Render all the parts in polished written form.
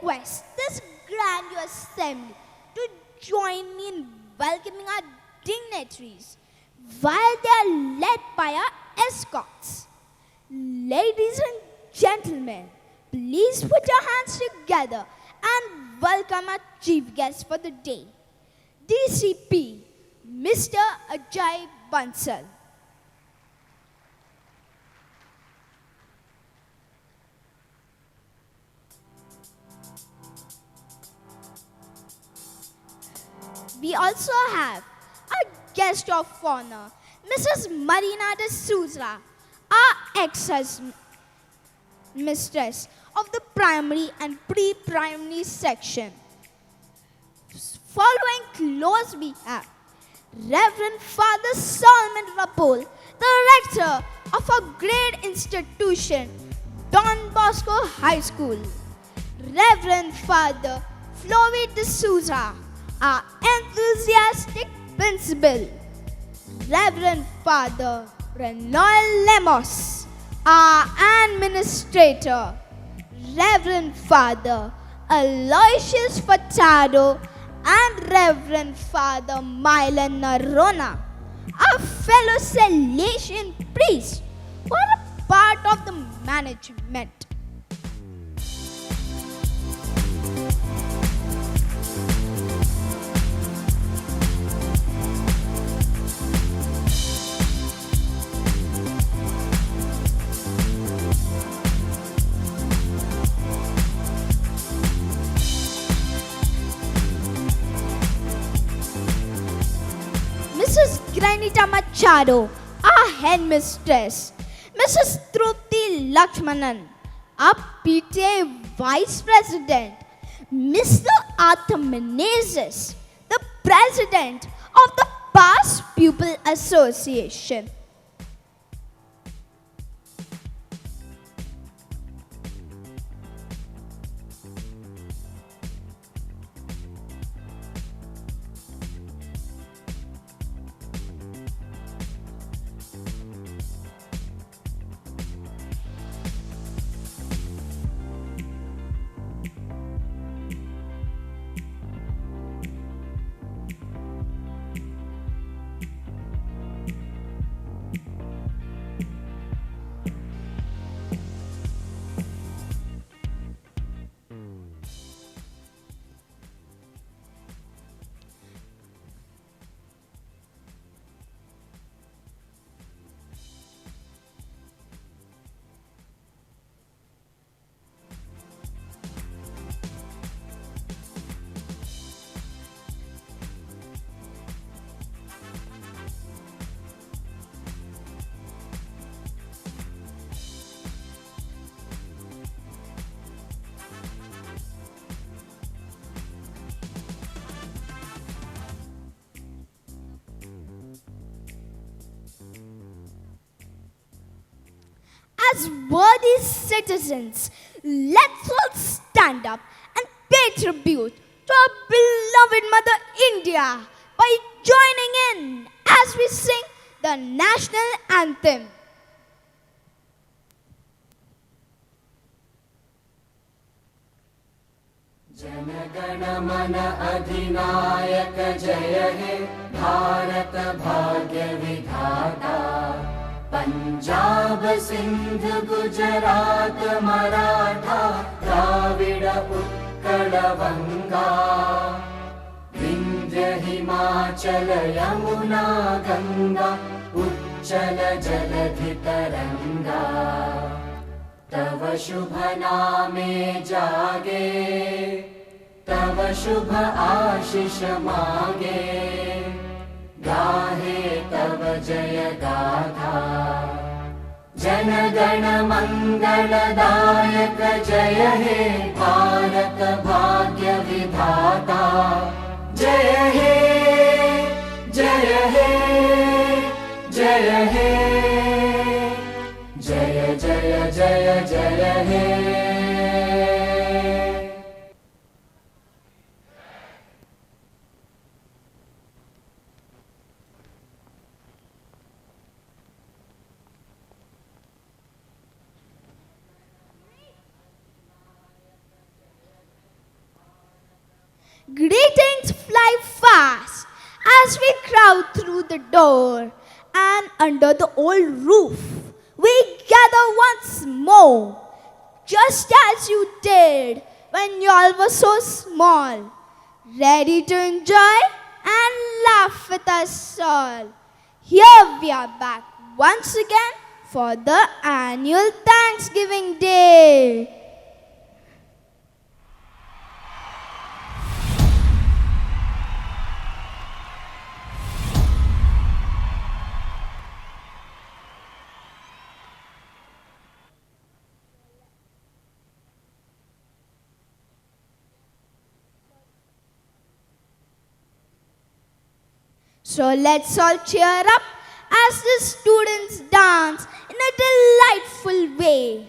request this grandiose assembly to join me in welcoming our dignitaries while they are led by our escorts. Ladies and gentlemen, please put your hands together and welcome our chief guest for the day, DCP, Mr. Ajay Bansal. We also have a guest of honor, Mrs. Marina de Souza, our ex-mistress of the primary and pre-primary section. Following close we have Reverend Father Solomon Rapol, the rector of a great institution, Don Bosco High School. Reverend Father Floyd de Souza, our enthusiastic principal. Reverend Father Renoel Lemos, our administrator. Reverend Father Aloysius Furtado and Reverend Father Milan Narona, our fellow Salesian priests, who are a part of the management. Mrs. Granita Machado, our headmistress. Mrs. Trupti Lakshmanan, our PTA vice president. Mr. Arthur Menezes, the president of the Past Pupil Association. As worthy citizens, let's all stand up and pay tribute to our beloved Mother India by joining in as we sing the national anthem. जनगण मन अधिनायक जय हे भारत भाग्य विधाता पंजाब सिंध गुजरात मराठा द्राविड उत्कल बंगा विंध्य हिमाचल यमुना गंगा उच्चल जलधि तरंगा तव शुभ नामे जागे तव शुभ आशीष मागे गाहे तव जय गाथा जन गण मंगलदायक जय हे भारत भाग्य विधाता जय हे जय हे जय हे जय जय जय जय हे Greetings fly fast as we crowd through the door, and under the old roof we gather once more, just as you did when y'all were so small, ready to enjoy and laugh with us all. Here we are back once again for the annual Thanksgiving Day. So let's all cheer up as the students dance in a delightful way.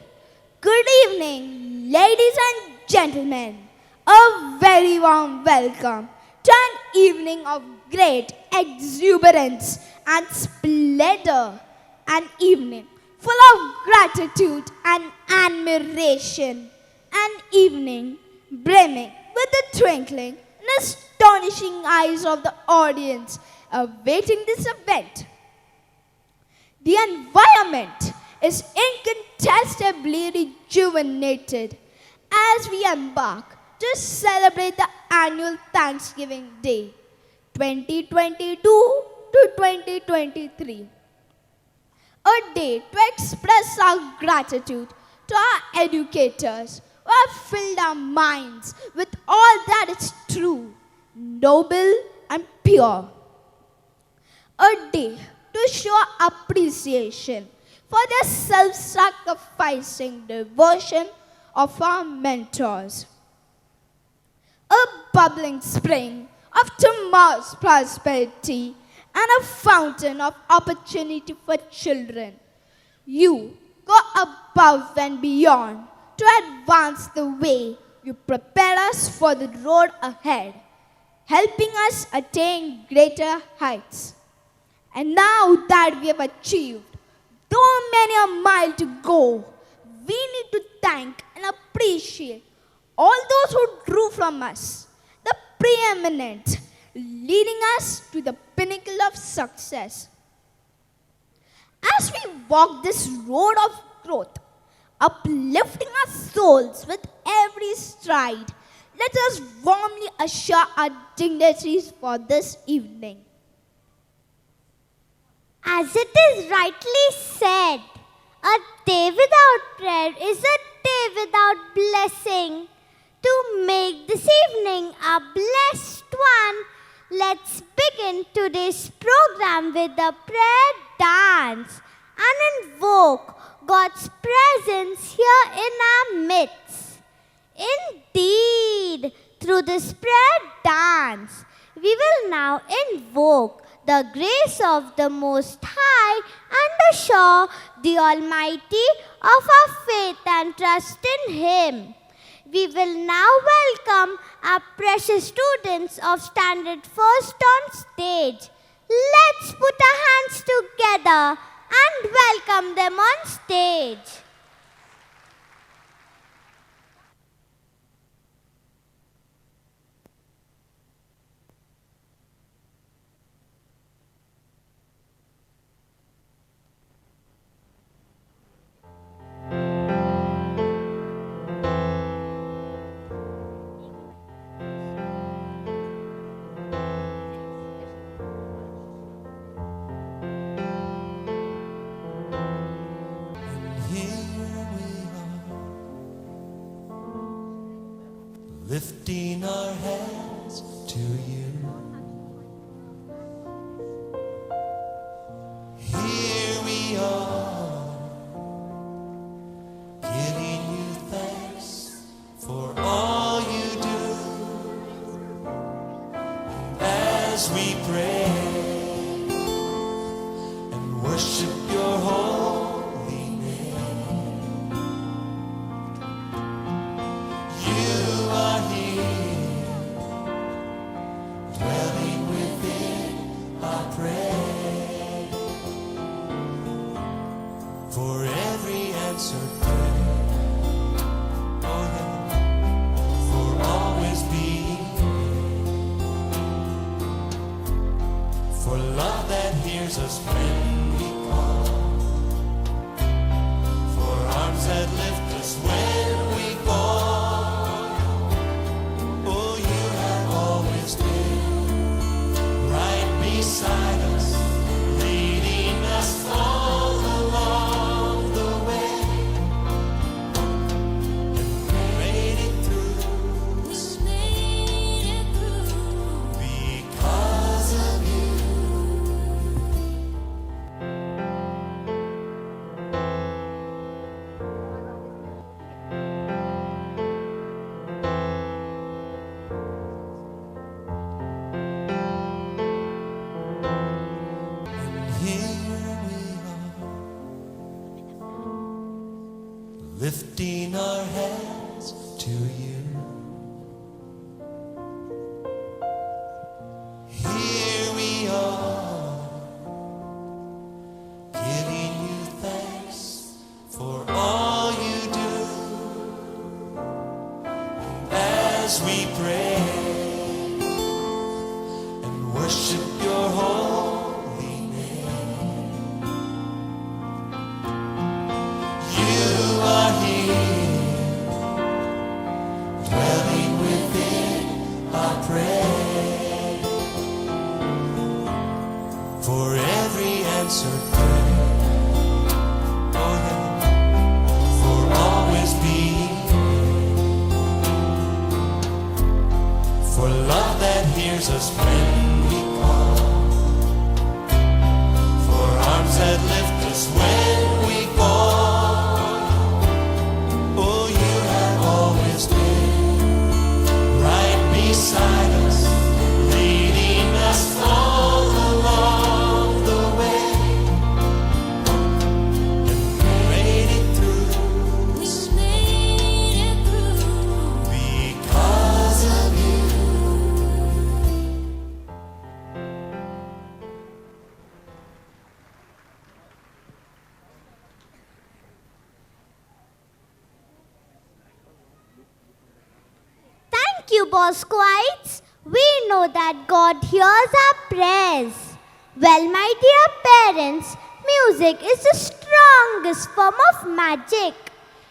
Good evening, ladies and gentlemen. A very warm welcome to an evening of great exuberance and splendor. An evening full of gratitude and admiration. An evening brimming with the twinkling and astonishing eyes of the audience awaiting this event. The environment is incontestably rejuvenated as we embark to celebrate the annual Thanksgiving Day 2022 to 2023. A day to express our gratitude to our educators who have filled our minds with all that is true, noble, and pure. A day to show appreciation for the self-sacrificing devotion of our mentors. A bubbling spring of tomorrow's prosperity and a fountain of opportunity for children. You go above and beyond to advance the way. You prepare us for the road ahead, helping us attain greater heights. And now that we have achieved though many a mile to go, we need to thank and appreciate all those who drew from us the preeminent, leading us to the pinnacle of success. As we walk this road of growth, uplifting our souls with every stride, let us warmly assure our dignitaries for this evening. As it is rightly said, a day without prayer is a day without blessing. To make this evening a blessed one, let's begin today's program with a prayer dance and invoke God's presence here in our midst. Indeed, through this prayer dance, we will now invoke the grace of the Most High and assure the Almighty of our faith and trust in Him. We will now welcome our precious students of Standard First on stage. Let's put our hands together and welcome them on stage. Lifting our hands to you. Here we are, giving you thanks for all you do. As we pray and worship your holy name, you are here, dwelling within our praise. For every answered prayer, oh yeah, for always being for love that hears us when we call, for arms that lift us when we fall. Oh, you have always been right beside us, leading us all along the way, and made it through because of you. And here we are, lifting our hands to you. Here we are, giving you thanks for all you do. As we pray and worship your holy name, you are here, dwelling within our prayer. For every answered prayer, oh yeah, for always being here, for love that hears us when we call, for arms that lift us when we fall. Oh, you have always been right beside us, leading us all along the way, and made it through because of you. Thank you, Boscoites. We know that God hears our prayers. Well, my dear parents, music is the strongest form of magic.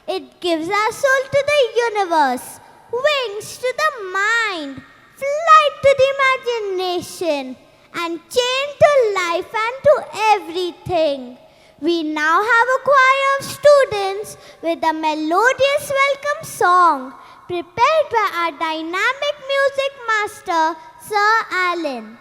It gives our soul to the universe, wings to the mind, flight to the imagination, and chain to life and to everything. We now have a choir of students with a melodious welcome song prepared by our dynamic music master, Sir Alan.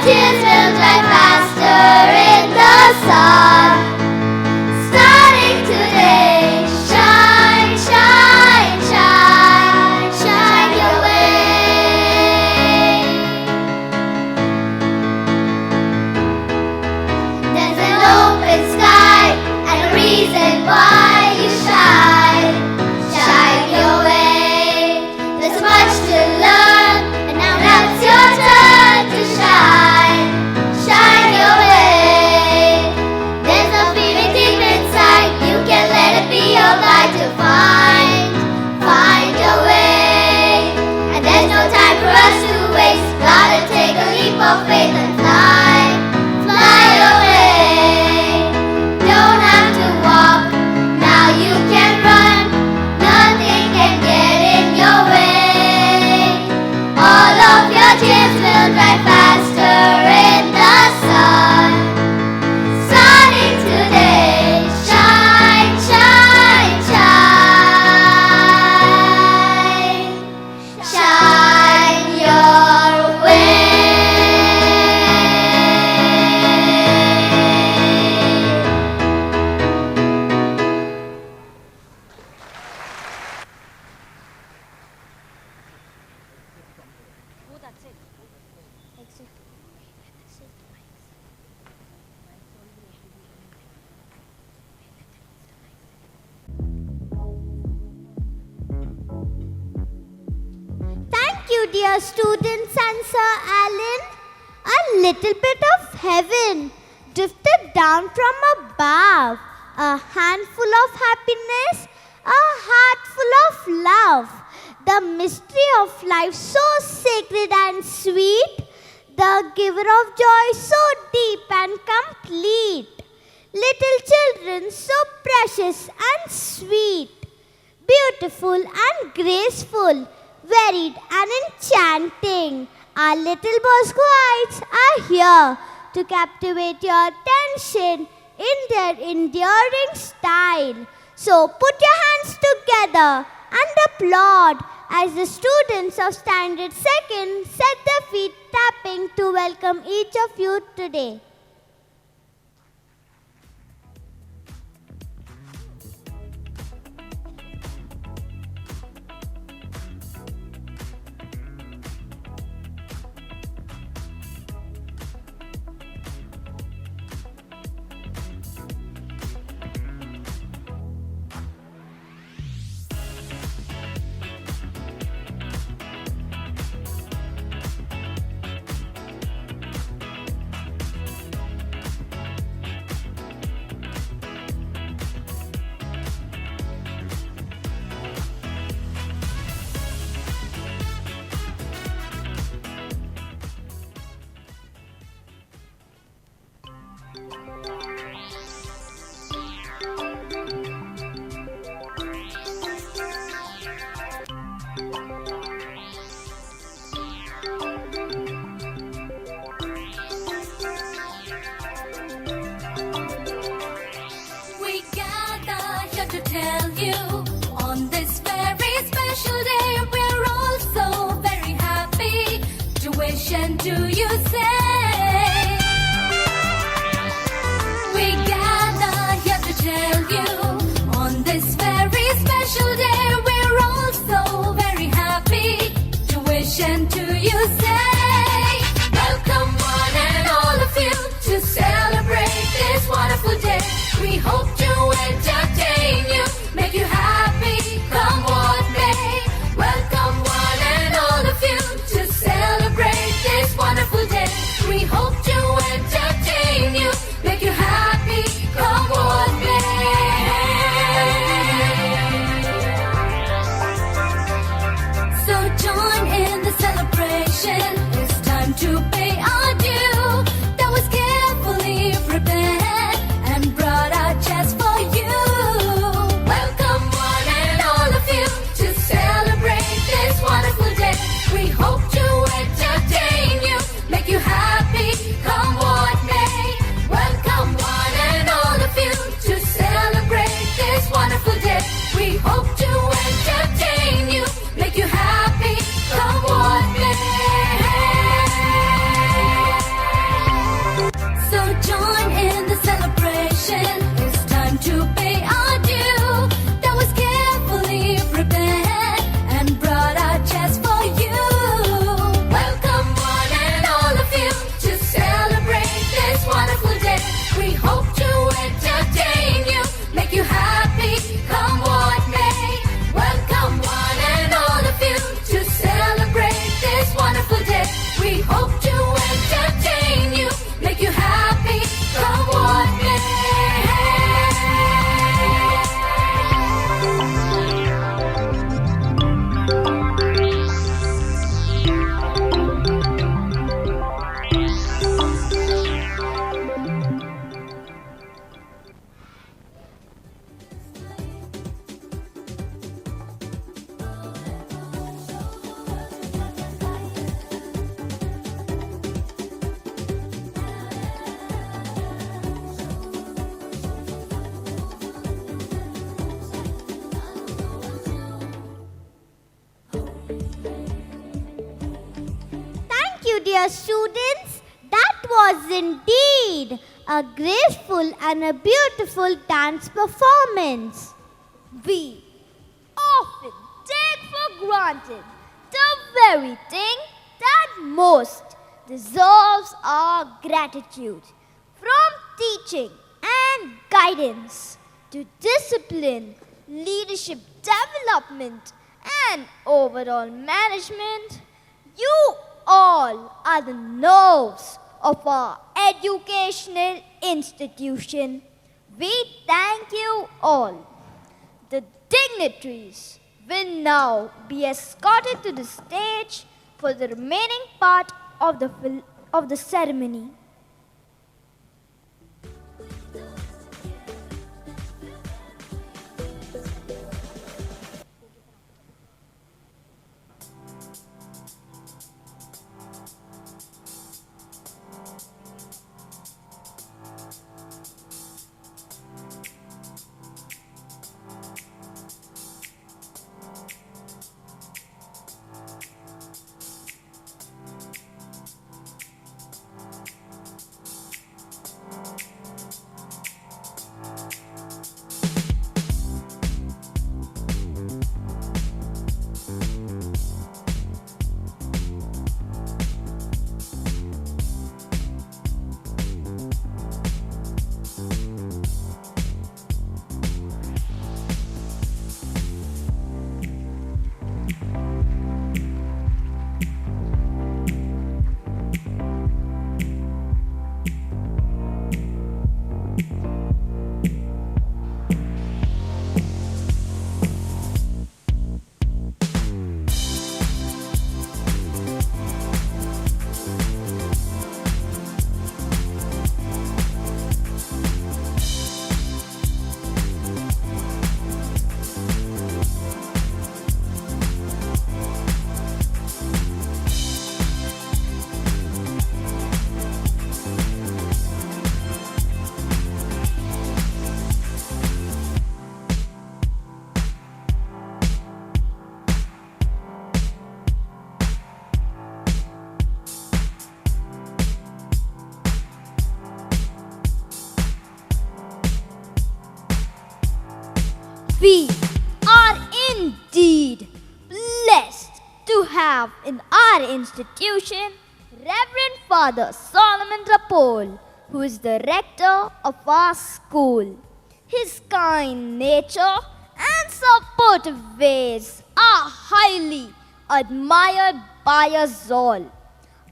tears will dry faster in the sun. Starting today, shine, shine, shine, shine your way. There's an open sky and a reason why you shine. Shine your way. There's much to learn, and now it's your turn to shine. Shine your way. There's a feeling deep inside. You can let it be your guide to find your way. And there's no time for us to waste. Gotta take a leap of faith and fly away. Don't have to walk, now you can run. Nothing can get in your way. All of your tears will dry faster in the sun. Starting today, shine, shine, shine. Shine your way. Thank you, dear students and Sir Alan. A little bit of heaven drifted down from above. A handful of happiness, a heart full of love. The mystery of life so sacred and sweet. The giver of joy so deep and complete. Little children so precious and sweet. Beautiful and graceful, varied and enchanting. Our little Boscoites are here to captivate your attention in their enduring style. So put your hands together and applaud as the students of Standard 2nd set their feet tapping to welcome each of you today. question do you say? We gather here to tell you on this very special day we're all so very happy to wish and to you say welcome one and all of you to celebrate this wonderful day. We hope to entertain you, make you happy, come what may. Welcome one and all of you to celebrate this wonderful day. We hope to entertain you, make you happy, come what may. So join in the celebration. It's time to pay our due. That was carefully prepared and brought out just for you. Welcome one and all of you to celebrate this wonderful day. We hope to entertain you, make you happy, come what may. Welcome one and all of you to celebrate this wonderful day. We hope to entertain you, make you happy, come what may. Dear students, that was indeed a graceful and a beautiful dance performance. We often take for granted the very thing that most deserves our gratitude. From teaching and guidance to discipline, leadership development, and overall management, you all are the nerves of our educational institution. We thank you all. The dignitaries will now be escorted to the stage for the remaining part of the ceremony. We are indeed blessed to have in our institution Reverend Father Solomon Rapole, who is the rector of our school. His kind nature and supportive ways are highly admired by us all.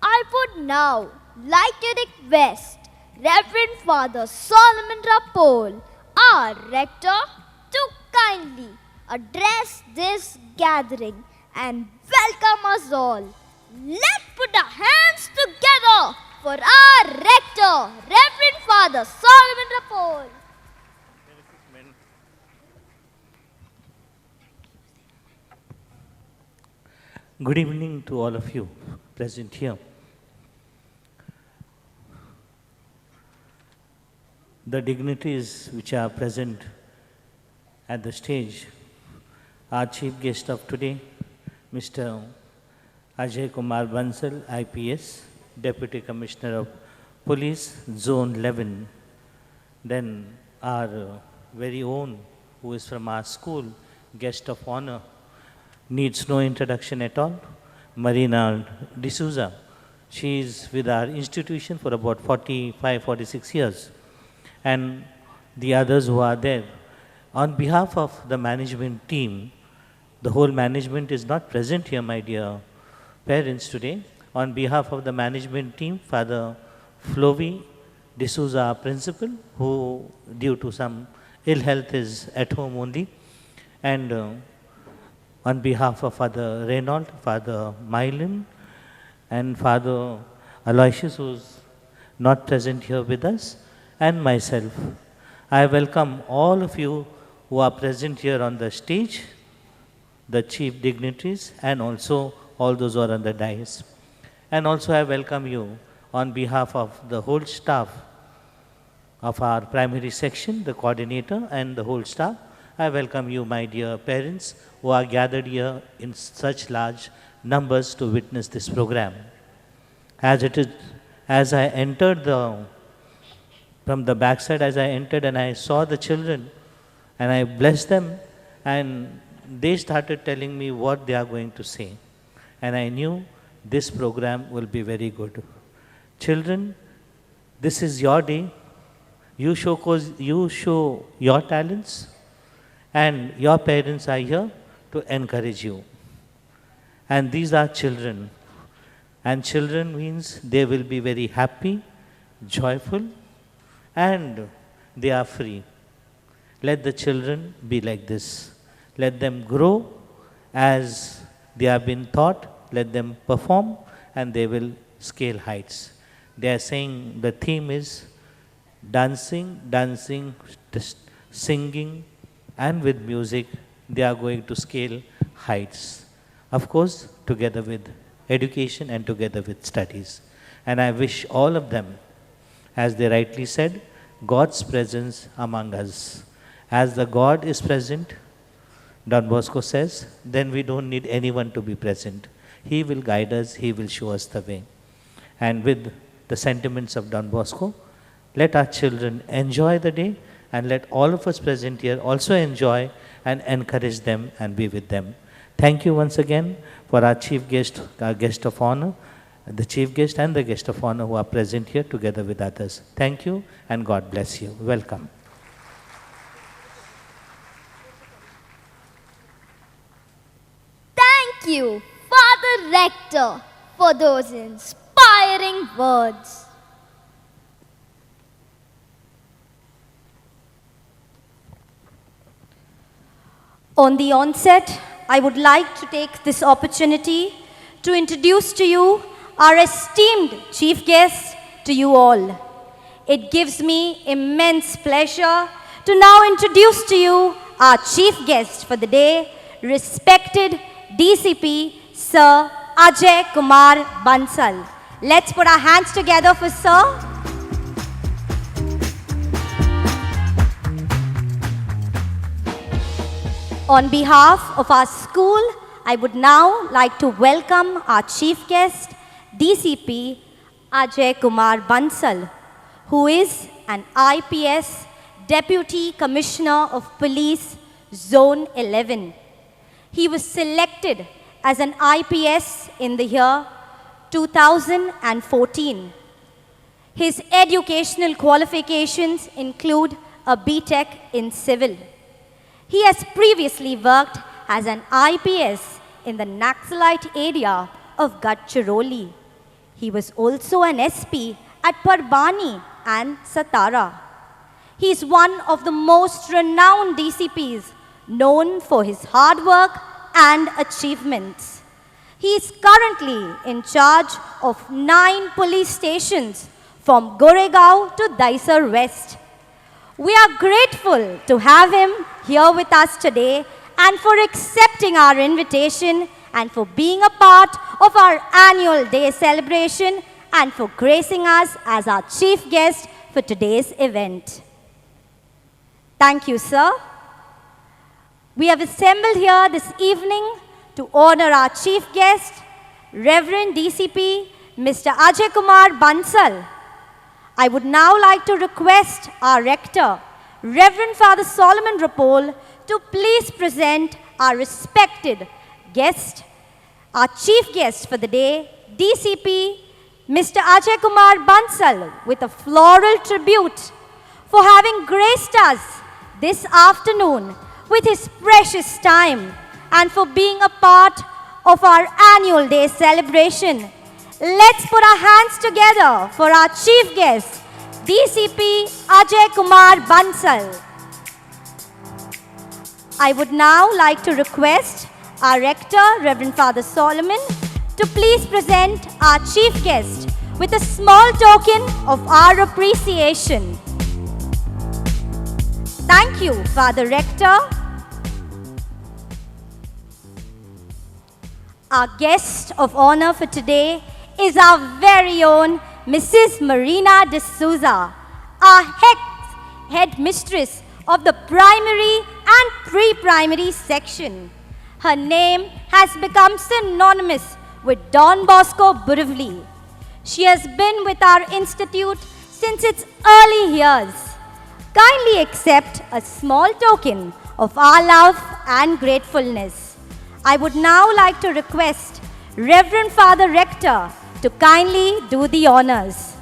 I would now like to request Reverend Father Solomon Rapole, our rector, to kindly address this gathering and welcome us all. Let's put our hands together for our rector, Reverend Father Solomon Rapole. Good evening to all of you present here. The dignitaries which are present at the stage, our chief guest of today, Mr. Ajay Kumar Bansal, IPS, Deputy Commissioner of Police, Zone 11. Then our very own, who is from our school, guest of honor, needs no introduction at all, Marina D'Souza. She is with our institution for about 45, 46 years. And the others who are there. On behalf of the management team, the whole management is not present here, my dear parents, today. On behalf of the management team, Father Flovi D'Souza, our principal, who due to some ill health is at home only. And on behalf of Father Reynold, Father Mylin, and Father Aloysius, who is not present here with us, and myself, I welcome all of you who are present here on the stage, the chief dignitaries, and also all those who are on the dais. And also I welcome you on behalf of the whole staff of our primary section, the coordinator and the whole staff. I welcome you, my dear parents, who are gathered here in such large numbers to witness this program. As it is, as I entered from the backside, as I entered and I saw the children, and I blessed them, and they started telling me what they are going to say. And I knew this program will be very good. Children, this is your day. You show your talents, and your parents are here to encourage you. And these are children. And children means they will be very happy, joyful, and they are free. Let the children be like this. Let them grow as they have been taught. Let them perform, and they will scale heights. They are saying the theme is dancing, dancing, singing, and with music, they are going to scale heights. Of course, together with education and together with studies. And I wish all of them, as they rightly said, God's presence among us. As the God is present, Don Bosco says, then we don't need anyone to be present. He will guide us, He will show us the way. And with the sentiments of Don Bosco, let our children enjoy the day, and let all of us present here also enjoy and encourage them and be with them. Thank you once again for our chief guest, our guest of honor, the chief guest and the guest of honor who are present here together with others. Thank you and God bless you. Welcome. Thank you, Father Rector, for those inspiring words. On the onset, I would like to take this opportunity to introduce to you our esteemed chief guest to you all. It gives me immense pleasure to now introduce to you our chief guest for the day, respected DCP Sir Ajay Kumar Bansal. Let's put our hands together for Sir. On behalf of our school, I would now like to welcome our chief guest, DCP Ajay Kumar Bansal, who is an IPS Deputy Commissioner of Police, Zone 11. He was selected as an IPS in the year 2014. His educational qualifications include a BTech in Civil. He has previously worked as an IPS in the Naxalite area of Gadchiroli. He was also an SP at Parbani and Satara. He is one of the most renowned DCPs, known for his hard work and achievements. He is currently in charge of 9 police stations from Goregaon to Daisar West. We are grateful to have him here with us today and for accepting our invitation and for being a part of our annual day celebration and for gracing us as our chief guest for today's event. Thank you, sir. We have assembled here this evening to honor our chief guest, Reverend DCP Mr. Ajay Kumar Bansal. I would now like to request our rector, Reverend Father Solomon Rapol, to please present our respected guest, our chief guest for the day, DCP Mr. Ajay Kumar Bansal, with a floral tribute for having graced us this afternoon with his precious time and for being a part of our annual day celebration. Let's put our hands together for our chief guest, DCP Ajay Kumar Bansal. I would now like to request our rector, Reverend Father Solomon, to please present our chief guest with a small token of our appreciation. Thank you, Father Rector. Our guest of honor for today is our very own Mrs. Marina D'Souza, our headmistress of the primary and pre-primary section. Her name has become synonymous with Don Bosco Borivali. She has been with our institute since its early years. Kindly accept a small token of our love and gratefulness. I would now like to request Reverend Father Rector to kindly do the honors.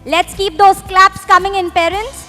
Let's keep those claps coming in, parents.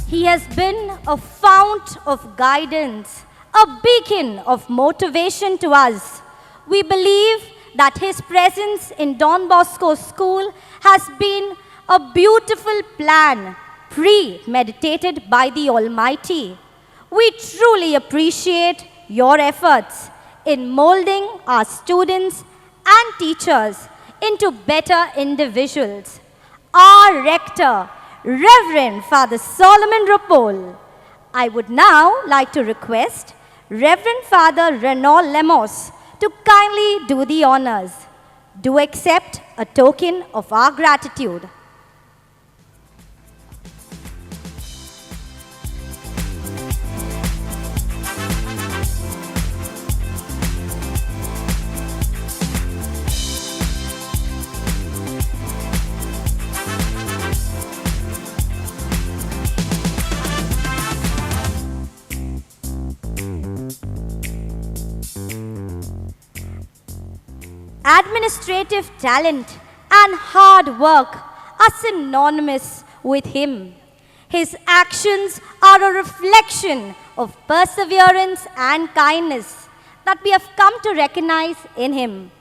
He has been a fount of guidance, a beacon of motivation to us. We believe that his presence in Don Bosco School has been a beautiful plan, premeditated by the Almighty. We truly appreciate your efforts in molding our students and teachers into better individuals. Our rector, Reverend Father Solomon Rapol. I would now like to request Reverend Father Renaud Lemos to kindly do the honors. Do accept a token of our gratitude. Administrative talent and hard work are synonymous with him. His actions are a reflection of perseverance and kindness that we have come to recognize in him.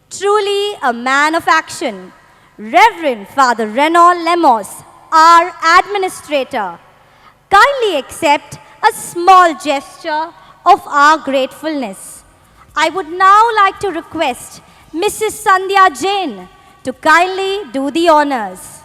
Truly a man of action, Reverend Father Renaud Lemos, our administrator. Kindly accept a small gesture of our gratefulness. I would now like to request Mrs. Sandhya Jain to kindly do the honors.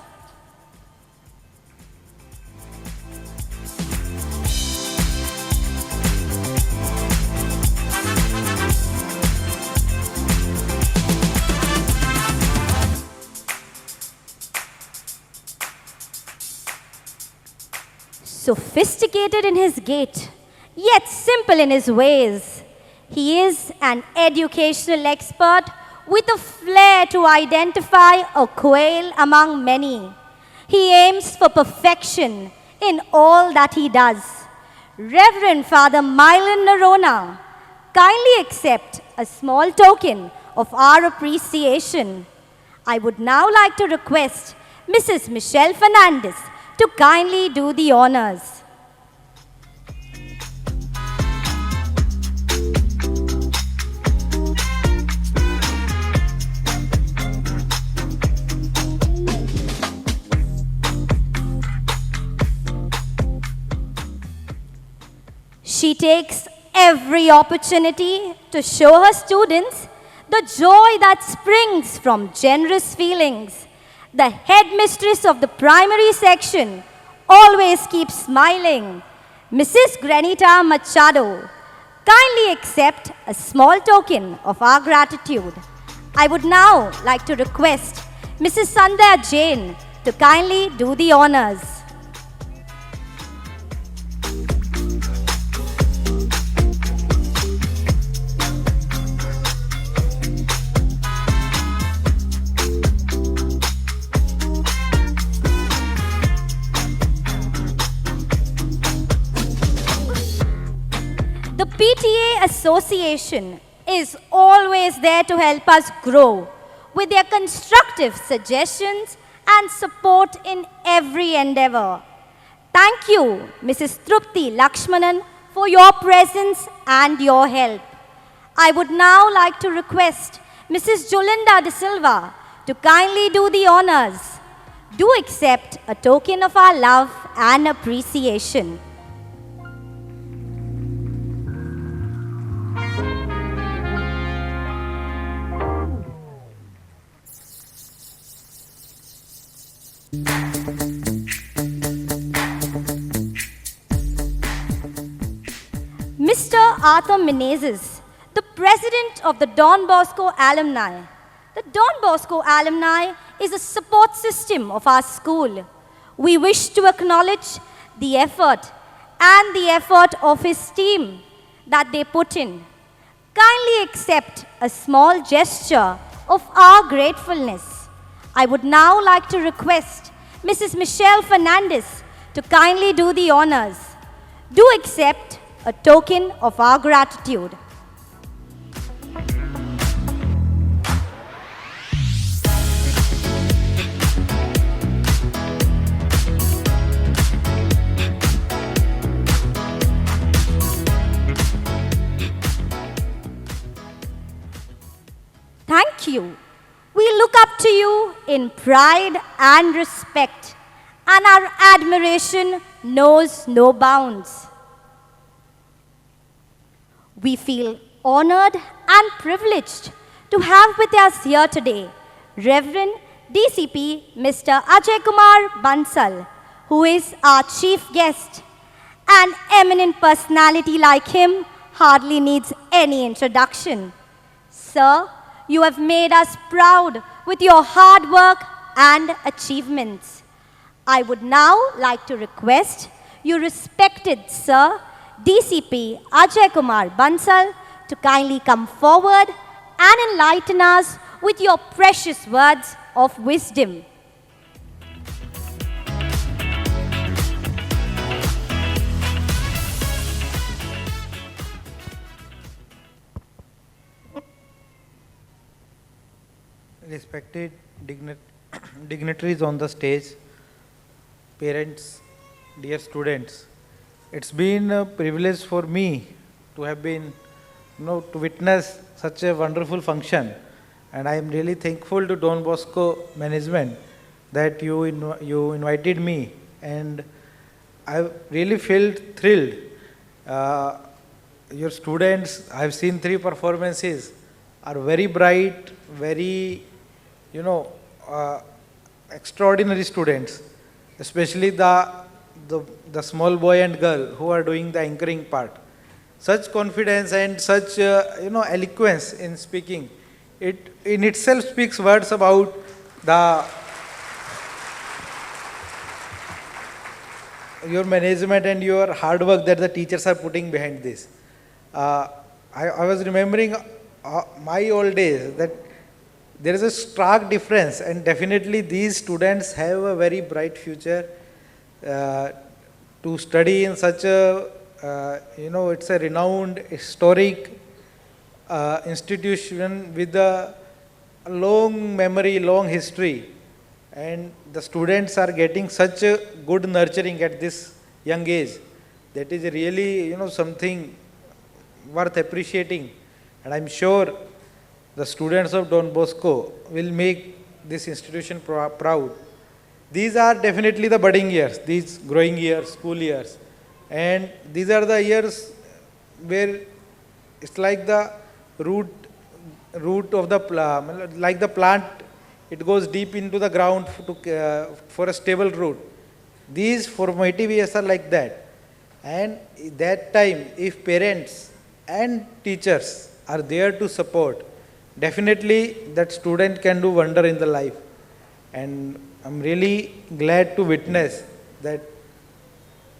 Sophisticated in his gait, yet simple in his ways, he is an educational expert with a flair to identify a quail among many. He aims for perfection in all that he does. Reverend Father Milan Narona, kindly accept a small token of our appreciation. I would now like to request Mrs. Michelle Fernandez to kindly do the honors. She takes every opportunity to show her students the joy that springs from generous feelings. The headmistress of the primary section always keeps smiling. Mrs. Granita Machado, kindly accept a small token of our gratitude. I would now like to request Mrs. Sandhya Jain to kindly do the honors. The PTA Association is always there to help us grow with their constructive suggestions and support in every endeavor. Thank you, Mrs. Trupti Lakshmanan, for your presence and your help. I would now like to request Mrs. Jolinda De Silva to kindly do the honors. Do accept a token of our love and appreciation. Arthur Menezes, the president of the Don Bosco alumni. The Don Bosco alumni is a support system of our school. We wish to acknowledge the effort of his team that they put in. Kindly accept a small gesture of our gratefulness. I would now like to request Mrs. Michelle Fernandez to kindly do the honors. Do accept a token of our gratitude. Thank you. We look up to you in pride and respect, and our admiration knows no bounds. We feel honored and privileged to have with us here today Reverend DCP Mr. Ajay Kumar Bansal, who is our chief guest. An eminent personality like him hardly needs any introduction. Sir, you have made us proud with your hard work and achievements. I would now like to request your respected Sir, DCP Ajay Kumar Bansal, to kindly come forward and enlighten us with your precious words of wisdom. Respected dignitaries on the stage, parents, dear students, it's been a privilege for me to have been, to witness such a wonderful function, and I am really thankful to Don Bosco management that you invited me, and I really felt thrilled. Your students, I have seen 3 performances, are very bright, very extraordinary students, especially the small boy and girl who are doing the anchoring part. Such confidence and such eloquence in speaking, it in itself speaks words about your management and your hard work that the teachers are putting behind this. I was remembering my old days, that there is a stark difference, and definitely these students have a very bright future to study in such a, it's a renowned, historic institution with a long memory, long history, and the students are getting such a good nurturing at this young age. That is really, something worth appreciating, and I'm sure the students of Don Bosco will make this institution proud. These are definitely the budding years, these growing years, school years. And these are the years where it's like the root of the plant, like the plant, it goes deep into the ground for a stable root. These formative years are like that. And that time, if parents and teachers are there to support, definitely that student can do wonder in the life. And I'm really glad to witness that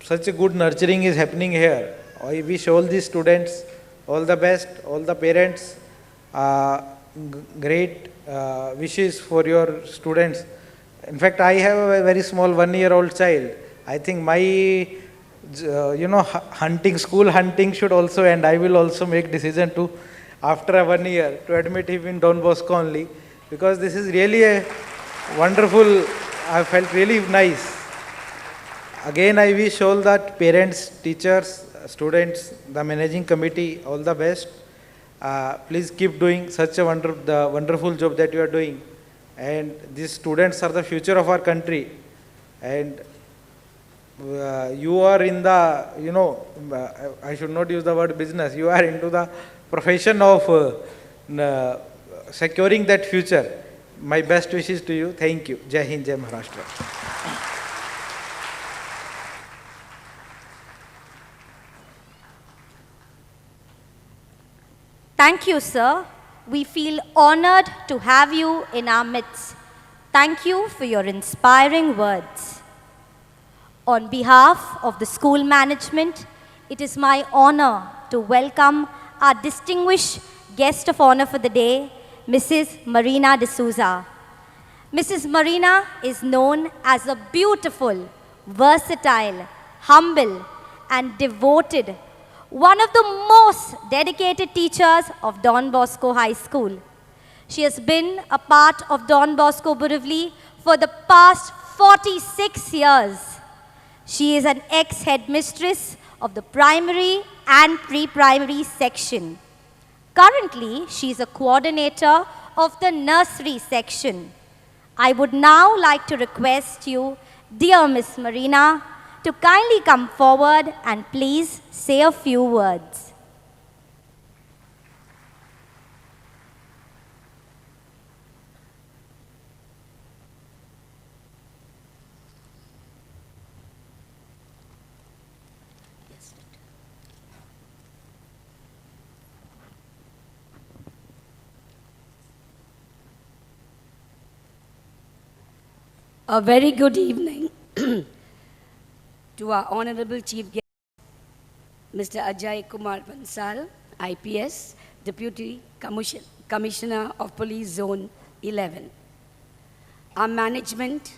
such a good nurturing is happening here. I wish all these students all the best, all the parents, great wishes for your students. In fact, I have a very small 1-year-old child. I think my school hunting should also end. I will also make decision to, after 1 year, to admit him in Don Bosco only, because this is really a wonderful, I felt really nice. Again, I wish all that parents, teachers, students, the managing committee, all the best. Please keep doing such a wonderful job that you are doing. And these students are the future of our country. And you are in the, I should not use the word business, you are into the profession of securing that future. My best wishes to you. Thank you. Jai Hind, Jai Maharashtra. Thank you, sir. We feel honored to have you in our midst. Thank you for your inspiring words. On behalf of the school management, it is my honor to welcome our distinguished guest of honor for the day, Mrs. Marina D'Souza. Mrs. Marina is known as a beautiful, versatile, humble, and devoted, one of the most dedicated teachers of Don Bosco High School. She has been a part of Don Bosco Borivali for the past 46 years. She is an ex-headmistress of the primary and pre-primary section. Currently, she is a coordinator of the nursery section. I would now like to request you, dear Miss Marina, to kindly come forward and please say a few words. A very good evening to our Honorable Chief Guest, Mr. Ajay Kumar Bansal, IPS, Deputy Commissioner of Police Zone 11. Our management,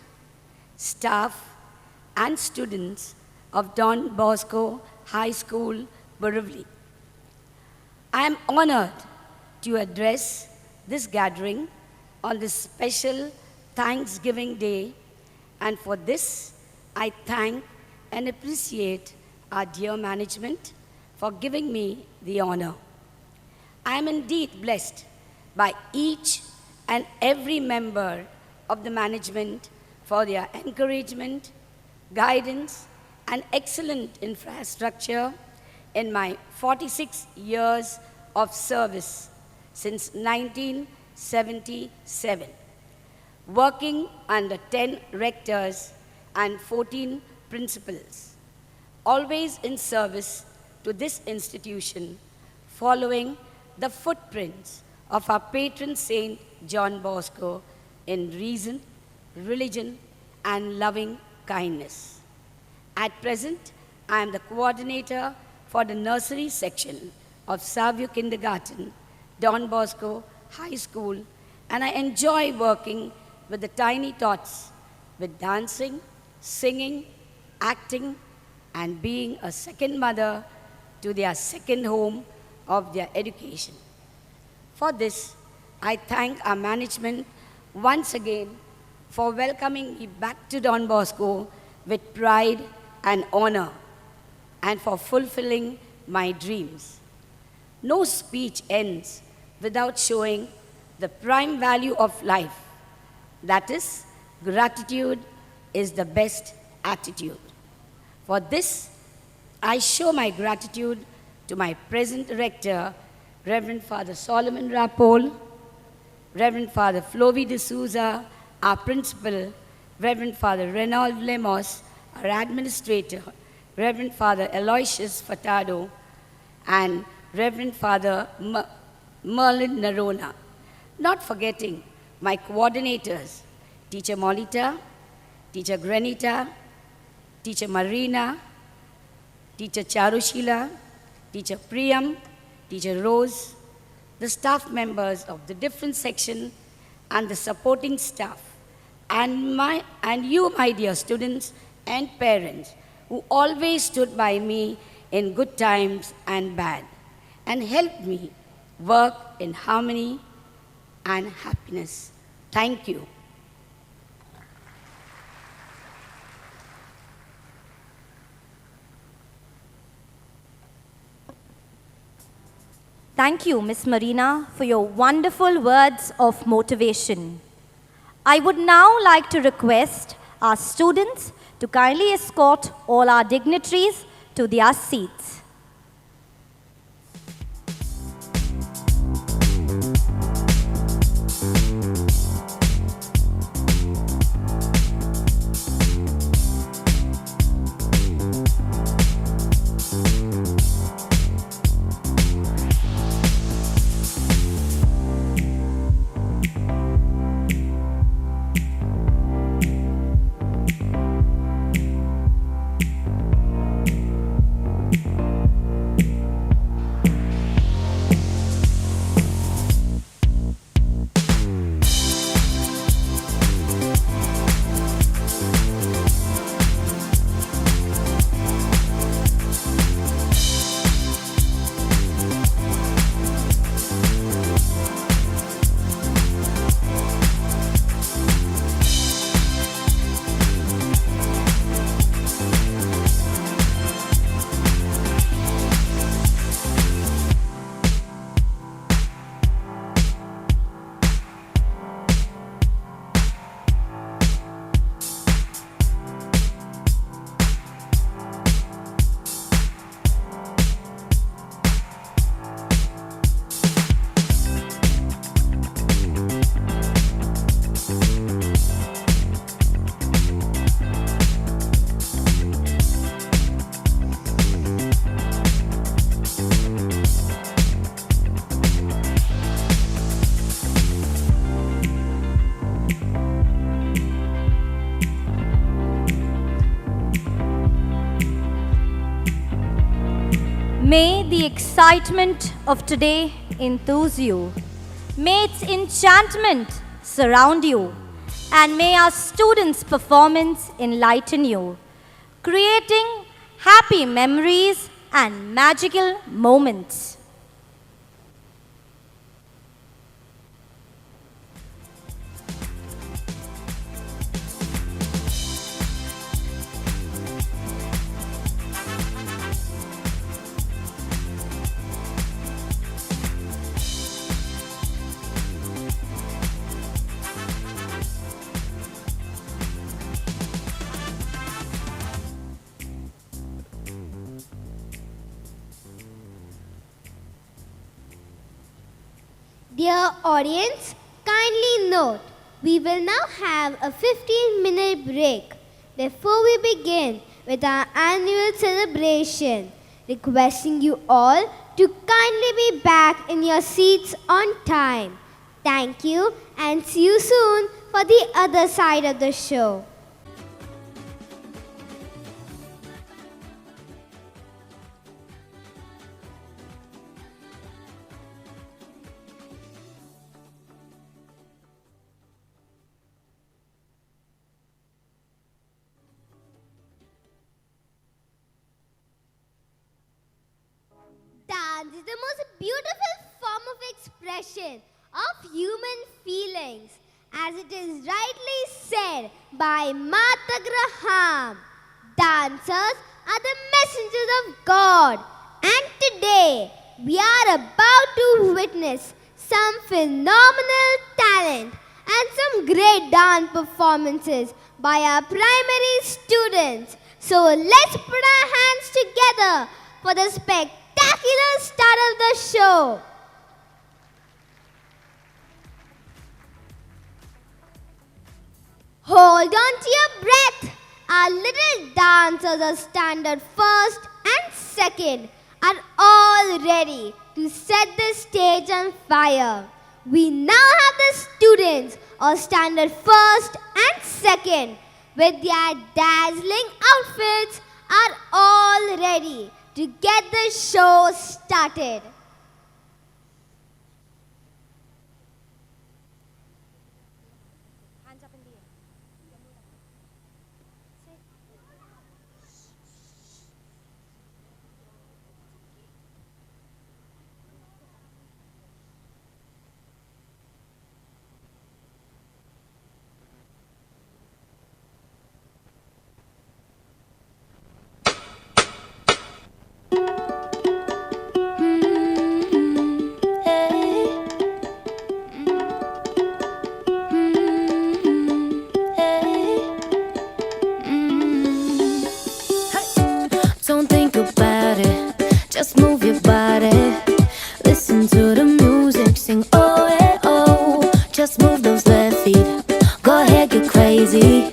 staff, and students of Don Bosco High School, Borivali. I am honored to address this gathering on this special Thanksgiving Day, and for this, I thank and appreciate our dear management for giving me the honor. I am indeed blessed by each and every member of the management for their encouragement, guidance, and excellent infrastructure in my 46 years of service since 1977. Working under 10 rectors and 14 principals, always in service to this institution, following the footprints of our patron saint John Bosco in reason, religion, and loving kindness. At present, I am the coordinator for the nursery section of Savio Kindergarten, Don Bosco High School, and I enjoy working with the tiny tots, with dancing, singing, acting, and being a second mother to their second home of their education. For this, I thank our management once again for welcoming me back to Don Bosco with pride and honor, and for fulfilling my dreams. No speech ends without showing the prime value of life. That is, gratitude is the best attitude. For this, I show my gratitude to my present rector, Reverend Father Solomon Rapol, Reverend Father Flovi D'Souza, our principal, Reverend Father Reynold Lemos, our administrator, Reverend Father Aloysius Fatado, and Reverend Father Merlin Narona. Not forgetting my coordinators, Teacher Molita, Teacher Granita, Teacher Marina, Teacher Charushila, Teacher Priyam, Teacher Rose, the staff members of the different section and the supporting staff, and you, my dear students and parents, who always stood by me in good times and bad, and helped me work in harmony and happiness. Thank you. Thank you, Miss Marina, for your wonderful words of motivation. I would now like to request our students to kindly escort all our dignitaries to their seats. May the excitement of today enthuse you. May its enchantment surround you. And may our students' performance enlighten you, creating happy memories and magical moments. Dear audience, kindly note, we will now have a 15-minute break before we begin with our annual celebration, requesting you all to kindly be back in your seats on time. Thank you and see you soon for the other side of the show. Dance is the most beautiful form of expression of human feelings, as it is rightly said by Mata Graham. Dancers are the messengers of God, and today we are about to witness some phenomenal talent and some great dance performances by our primary students. So let's put our hands together for the spectacular start of the show. Hold on to your breath. Our little dancers of standard first and second are all ready to set the stage on fire. We now have the students of standard first and second with their dazzling outfits are all ready to get the show started. Don't think about it, just move your body. Listen to the music, sing oh yeah oh. Just move those left feet, go ahead get crazy.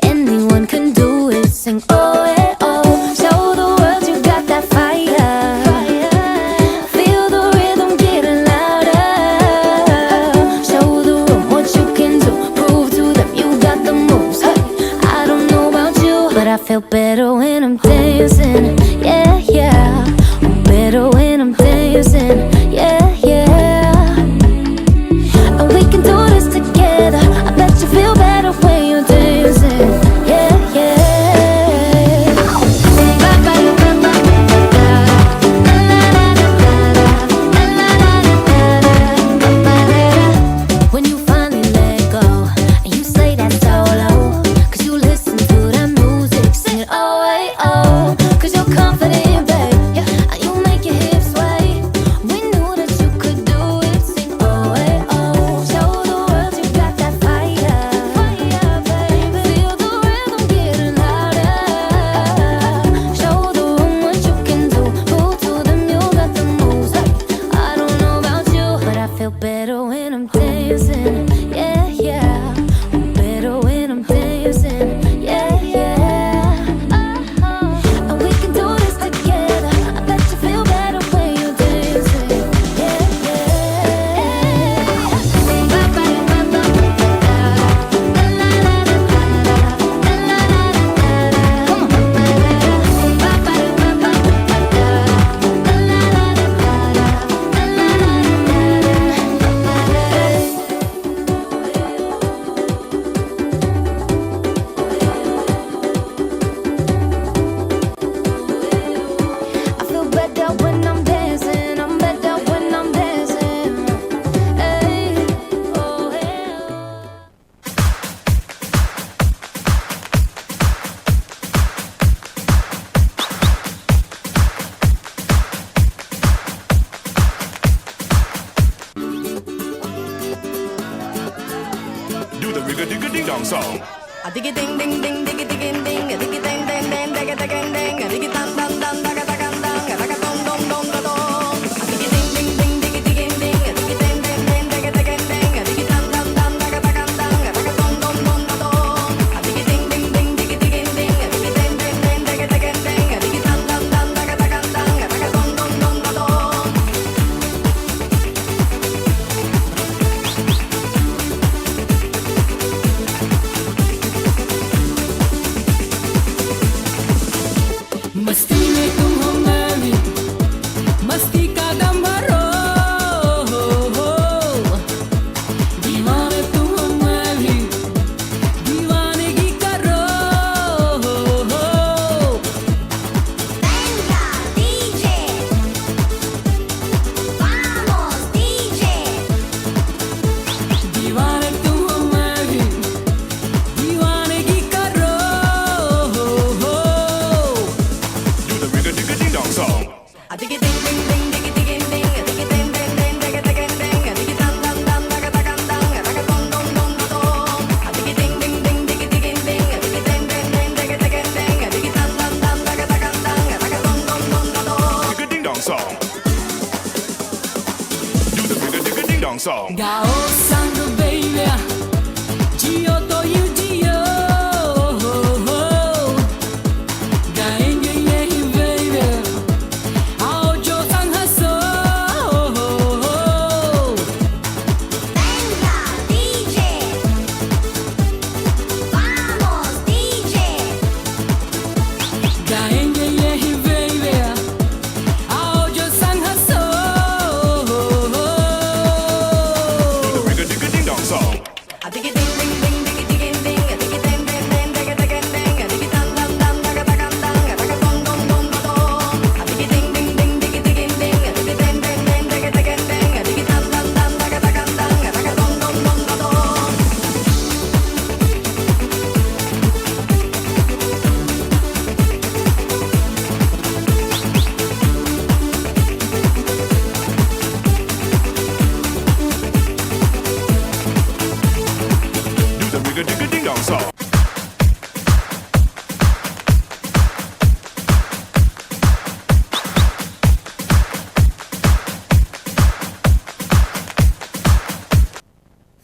Anyone can do it, sing oh yeah oh. Show the world you got that fire. Feel the rhythm getting louder. Show the room what you can do, prove to them you got the moves. Hey, I don't know about you, but I feel better when I'm dancing. Yeah, yeah, I'm better when I'm dancing. Yeah, yeah. And we can do this together. I bet you feel better when you're dancing. Yeah, yeah. When you finally let go and you slay that solo, 'cause you listen to that music, sing it oh, hey, oh. 'Cause you're confident, babe, yeah, and you make your hips sway. We knew that you could do it, sing oh, hey, oh. Show the world you got that fire, baby. Feel the rhythm getting louder. Show the room what you can do, prove to them you got the moves. Hey, I don't know about you, but I feel better when I'm dancing. Yeah, yeah, I'm better when I'm dancing. Yeah, yeah. And we can do this together. I bet you feel better when you're dancing. Yeah, yeah. Do the rigga-digga-ding-dong song. A diggy ding ding ding diggy digging ding, a diggy ding ding ding diggy digging ding, a diggy dum dum dum dagga dagga dang, a dagga dum dum dum da dong. A diggy ding ding ding diggy digging ding, a diggy ding ding ding diggy digging ding, a diggy dum dum dum dagga dagga dang, a dagga dum dum dum da dong. A diggy ding ding ding diggy digging ding, a diggy ding ding ding diggy digging ding, a diggy dum dum dum dagga dagga dang, a dagga dum dum dum da dong. मस्ती में तुम हो मैं भी मस्ती का दम भरो दीवाने तुम हो मैं भी दीवानगी करो Venga, DJ. Vamos, DJ. दीवाने तुम हो मैं भी दीवानगी करो Do the rigga-digga-ding-dong song. A diggy ding ding ding diggy digging ding, a diggy ding ding ding diggy digging ding, a diggy dum dum dum dagga dagga dang, a dagga dum dum dum da dong. A diggy ding ding ding diggy digging ding, a diggy ding ding ding diggy digging ding, a diggy dum dum dum dagga dagga dang, a dagga dum dum dum da dong. Rigga-ding-dong song. Do the rigga-digga-ding-dong song. गाओ संग baby जियो तो you जियो गाएंगे यही baby आओ जो संग हंसो Venga, DJ. Vamos, DJ. गाएंगे यही baby आओ जो संग हंसो Do the rigga-digga-ding-dong song. A diggy ding ding ding diggy digging ding, a diggy ding ding ding diggy digging ding, a diggy dum dum dum dagga dagga dang, a dagga dum dum dum da dong. A diggy ding ding ding diggy digging ding, a diggy ding ding ding diggy digging ding, a diggy dum dum dum dagga dagga dang, a dagga dum dum dum da dong. Do the rigga-digga-ding-dong song.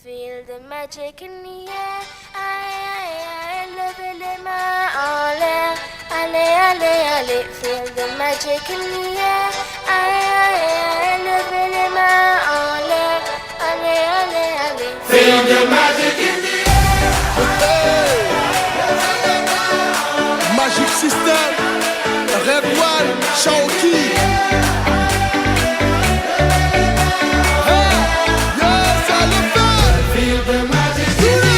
Feel the magic in the air. Aye, levez les mains en l'air. Allez, allez, allez. Feel the magic in the air. Aye, levez les mains en l'air. Allez, allez, allez. Feel the magic in the Magic System, Red One, Shaoki. Yes, I love that. Feel the magic in the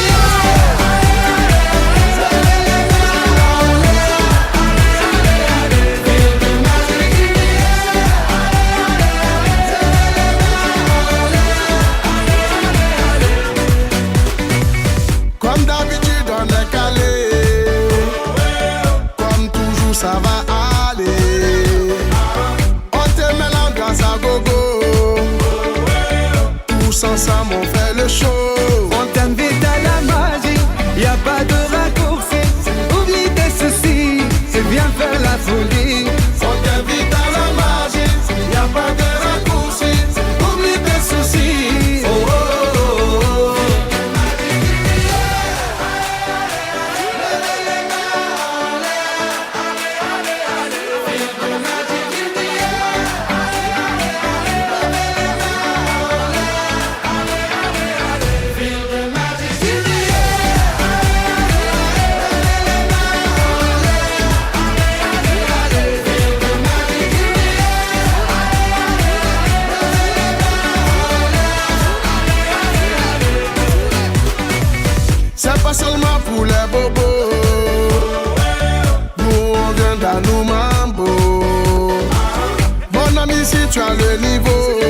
Comme d'habitude on est calé, comme toujours ça va aller. On te met l'ambiance à gogo, tous ensemble on fait le show. On t'invite à la magie, y a pas de raccourci. Oublie tes soucis, et viens faire la folie. On t'invite à la magie, y a pas de raccourci. Oublie tes soucis. Oh, oh, oh, oh. C'est pas seulement pour les bobos, nous on vient d'Anou Mambo. Mon ami, si tu as le niveau,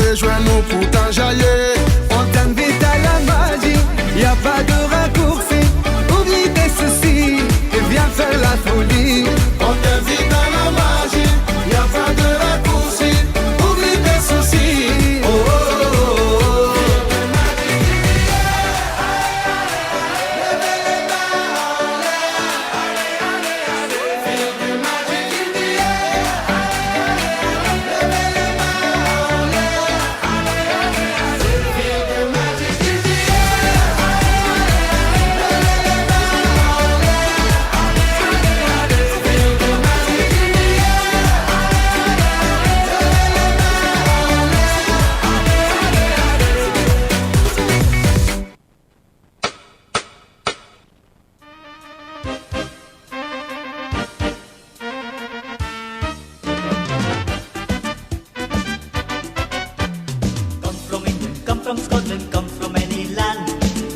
rejoins-nous pour t'enjailler. On t'invite à la magie, y a pas de raccourci. Oublie tes soucis et viens faire la folie. On t'invite à la magie, y a pas de raccourci. Oublie tes soucis. Oh, oh, oh, oh. from Scotland, come from any land.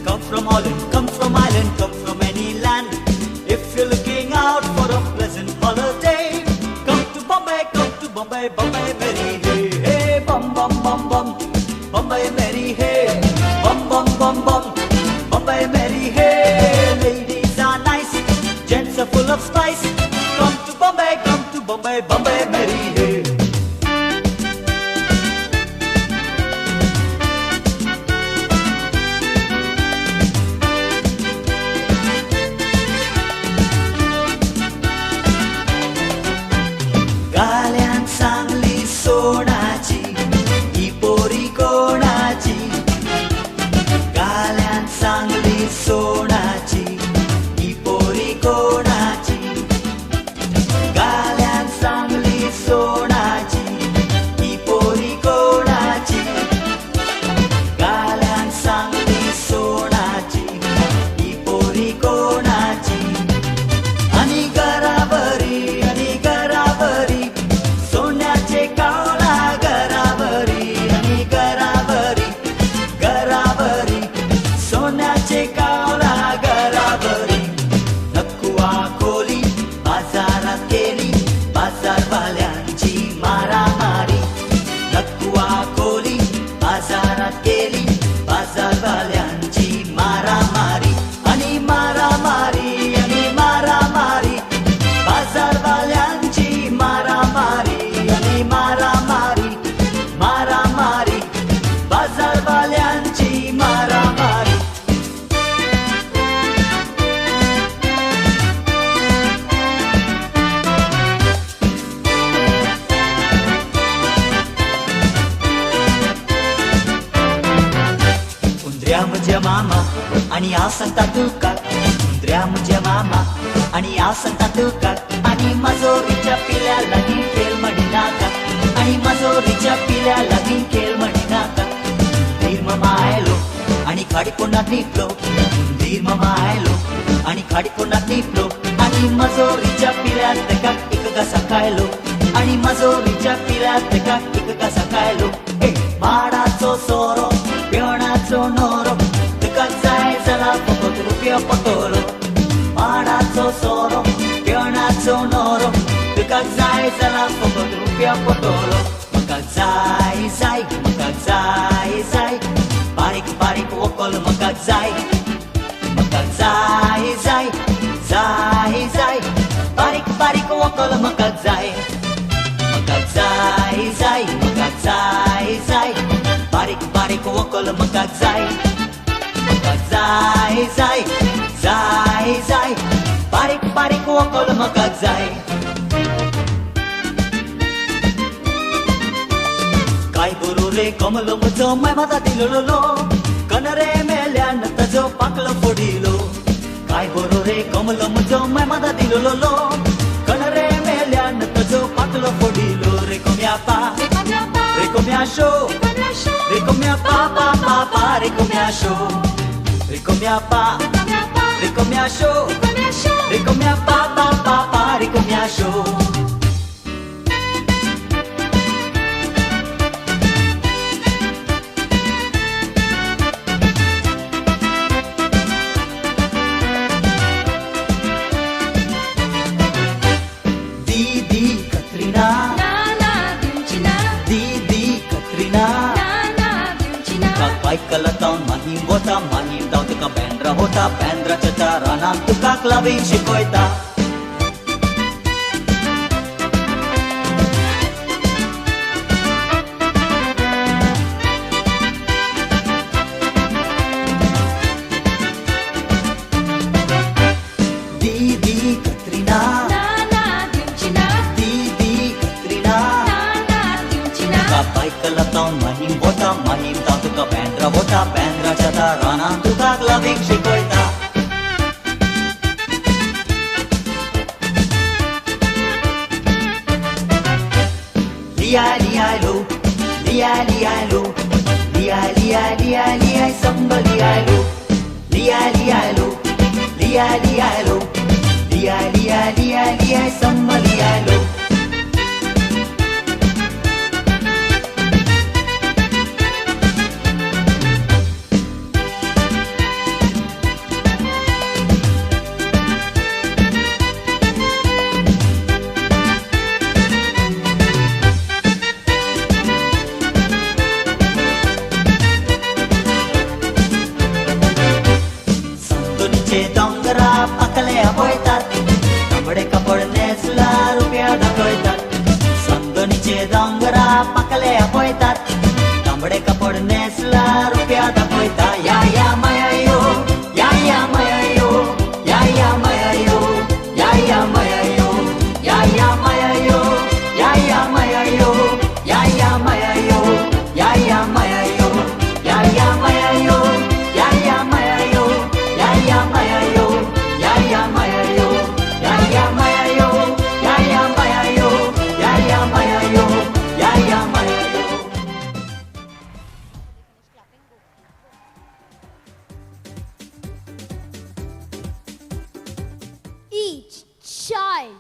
Come from Holland, come from Ireland, come from any land. If you're looking out for a pleasant holiday, come to Bombay, Bombay, Mary, hey, hey, bum, bum, bum, bum, Bombay, Mary, hey, bum, bum, bum, bum, Bombay, Mary, hey. Ladies are nice, gents are full of spice. Come to Bombay, Bombay, Mary, hey. गाल्यान Sangli सोनाची ही पोरी कोणाची. गाल्यान सांगली सोनाची ही पोरी कोणाची. गाल्यान सांगली सोनाची ही पोरी कोणाची. गाल्यान सांगली सोनाची ही पोरी कोणाची. आणि घरावरी सोन्याचे कावळा घरावरी. आणि घरावरी सोन्याचे कावळा घरावरी. नकुआ खोली बाजारात केली बाजारवाल्यांची मारामारी. नकुआ खोली बाजारात केली बाजारवाल्यांची मारामारी. आणि मारामारी बाजारवाल्यांची मारामारी. आणि मारामारी बाजारवाल्यांची मारामारी. उंदऱ्या म्हज्या मामा आणि हांव सांगता तुका. उंदऱ्या म्हज्या मामा आणि हांव सांगता तुका. आणि माजोरीच्या पिल्या लागीं खेळ म्हणिनाका. आणि माजोरीच्या पिल्या लागीं खेळ म्हणिनाका. धीर मामा आयलो आणि खाडी कोणाक न्हिदलो. धीर मामा आयलो आणि खाडी कोणाक न्हिदलो. आणि माजोरीच्या पिल्या तेका एक घासा खायलो. आणि माजोरीच्या पिल्या तेका एक घासा खायलो. माडाचो सोरो पेवणाचो नोरो तुका जाय जाल्यार फकत रुपया पटोलो. माडाचो सोरो पेवणाचो नोरो तुका जाय जाल्यार फकत रुपया पटोलो. म्हाका जाय जाय म्हाका जाय जाय बारीक बारीक वकल म्हाका जाय. म्हाका जाय जाय जाय जाय बारीक बारीक वकल म्हाका जाय. म्हाका जाय जाय म्हाका जाय जाय बारीक बारीक वकल म्हाका जाय. म्हाका जाय जाय जाय जाय बारीक बारीक वकल म्हाका जाय. काय बरो रे कमलो म्हजो माय माता दिलोलो. कनरे मेल्यान ताजो पाकलो फोडिलो. काय बरो रे कमलो म्हजो माय माता दिलोलो. कनरे मेल्यान ताजो पाकलो फोडिलो. रे कोम्या पा रे कोम्या शो रे कोम्या पा पा पा पा रे कोम्या शो. रे कोम्या पा रे कोम्या शो रे कोम्या पा पा पा पा रे कोम्या शो. दीदी कत्रीना दीदी कत्रीना. बायकला जावन माहीम वता माहीम जावन तुका बँड्रा वता. बँड्राच्या त्या रानांत तुका क्लबींग शिकयता. दीदी कत्रीना दीदी कत्रीना. बायकला जावन माहीम वता माहीम जावन तुका बँड्रा वता. बँड्राच्या त्या रानांत तुका क्लबींग शिकयता. लिया लियालो लिया लियालो लिया लिया लिया लिया संग लियालो. लिया लियालो लिया लियालो लिया लिया लिया लिया संग लियालो. नेसला रुपयादा कोयता या माया यो या माया यो या माया यो या माया यो या माया यो या माया यो या माया यो या माया यो या माया यो या माया यो या माया यो या माया यो या माया यो या माया यो या माया यो या माया yo. Each child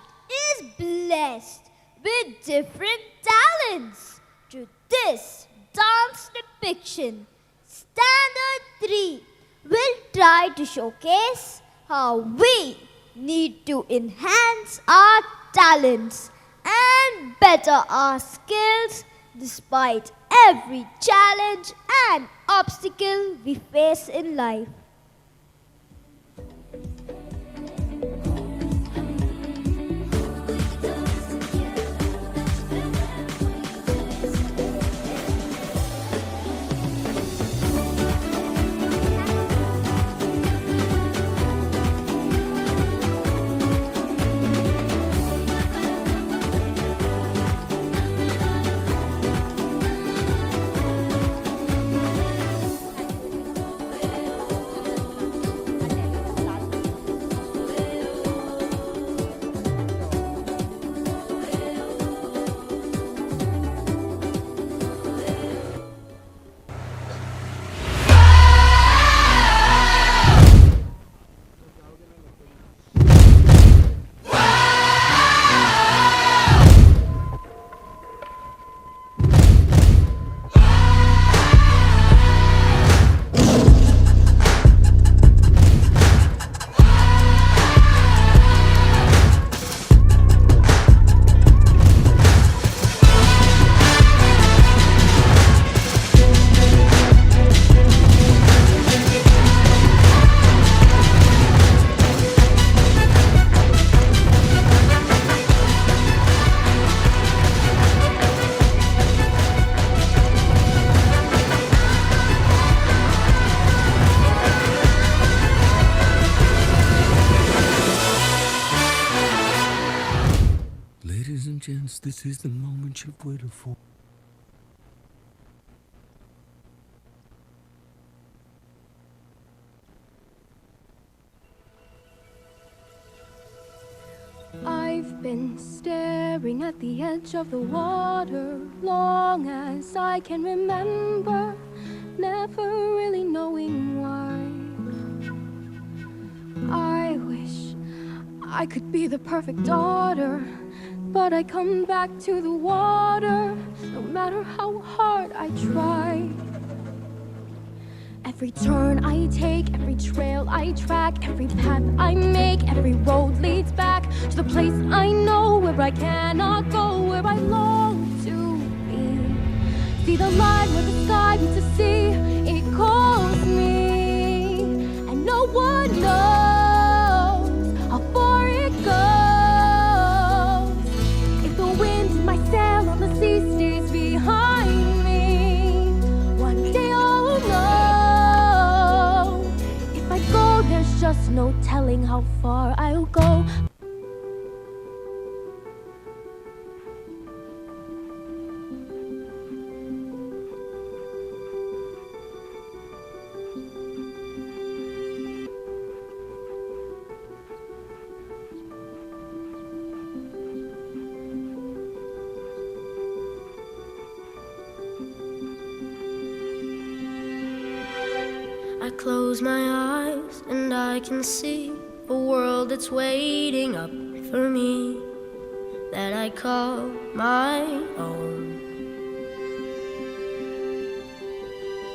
is blessed with different talents. To this dance depiction, Standard 3 will try to showcase how we need to enhance our talents and better our skills despite every challenge and obstacle we face in life. Ladies and gents, this is the moment you've waited for. I've been staring at the edge of the water long as I can remember, never really knowing why. I wish I could be the perfect daughter, but I come back to the water no matter how hard I try. Every turn I take, every trail I track, every path I make, every road leads back to the place I know where I cannot go, where I long to be. See the line where the sky meets the sea, it calls me, and no one knows how far it goes. If the wind in my sail on the sea stays behind me, one day I'll know. If I go, there's just no telling how far I'll go. I close my eyes and I can see a world that's waiting up for me, that I call my own.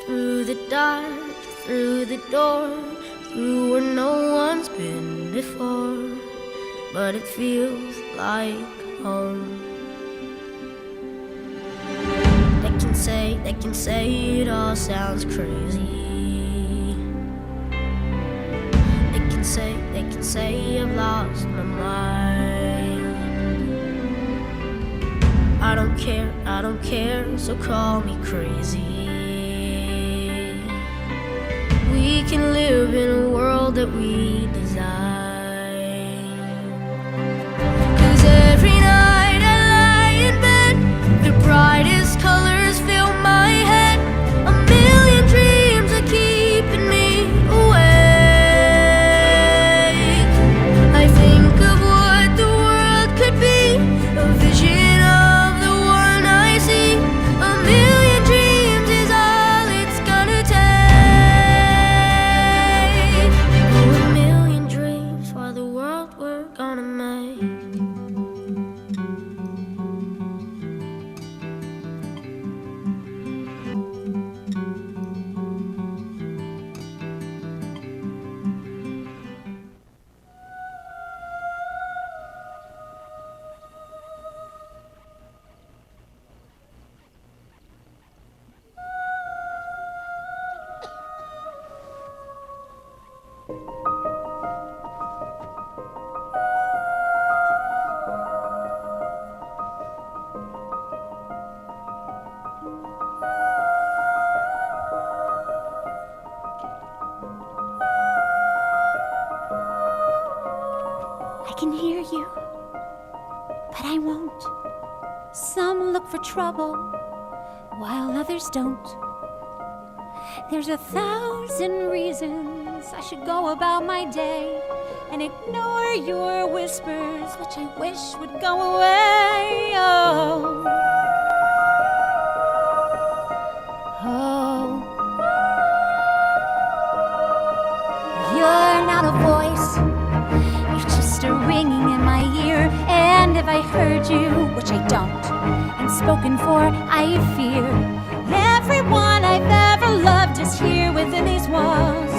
Through the dark, through the door, through where no one's been before, but it feels like home. They can say it all sounds crazy. They can say I've lost my mind. I don't care, so call me crazy. live in a world that we design. 'Cause every night I lie in bed, the brightest colors fill my head. A million dreams are keeping me awake. I think of what the world could be, a vision of the one I see. A million dreams is all it's gonna take. Oh, a million dreams for the world we're gonna make. I can hear you, but I won't. Some look for trouble, while others don't. There's 1,000 reasons I should go about my day and ignore your whispers, which I wish would go away. Oh. Oh. You're not a voice, you're just a ringing in my ear. And if I heard you, which I don't, and spoken for, I fear everyone I've ever loved is here within these walls.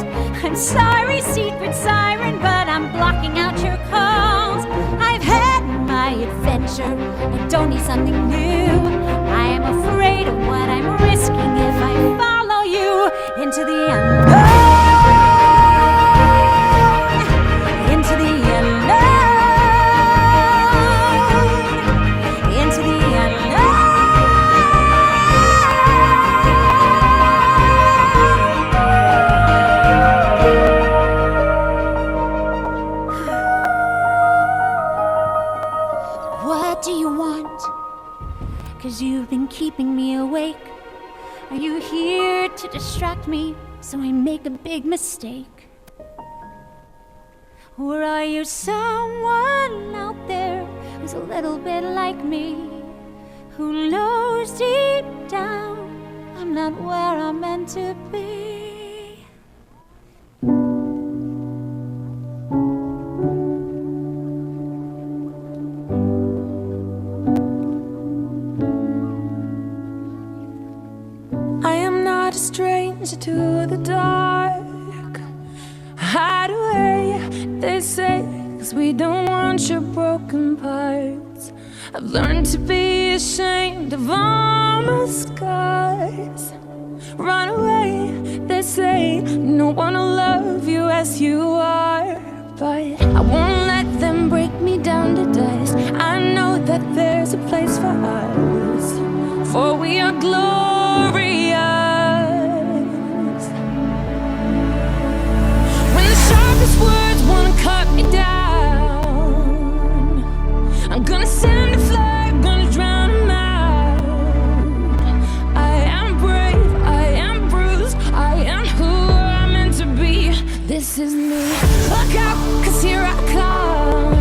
I'm sorry, secret siren, but I'm blocking out your calls. I've had my adventure, I don't need something new. I am afraid of what I'm risking if I follow you into the unknown. Into the unknown. Into the What do you want? 'Cause you've been keeping me awake. Are you here to distract me so I make a big mistake? Or are you someone out there who's a little bit like me, who knows deep down I'm not where I'm meant to be? I am not a stranger to the dark. Hide away, they say, 'cause we don't want your broken parts. I've learned to be ashamed of all my scars. Run away, they say, no one will love you as you are. But I won't let them break me down to dust. I know that there's a place for us, for we are glorious. When the sharpest words wanna cut me down, I'm gonna send a flood, gonna drown 'em out. I am brave, I am bruised, I am who I'm meant to be. This is me. Look out, 'cause here I come,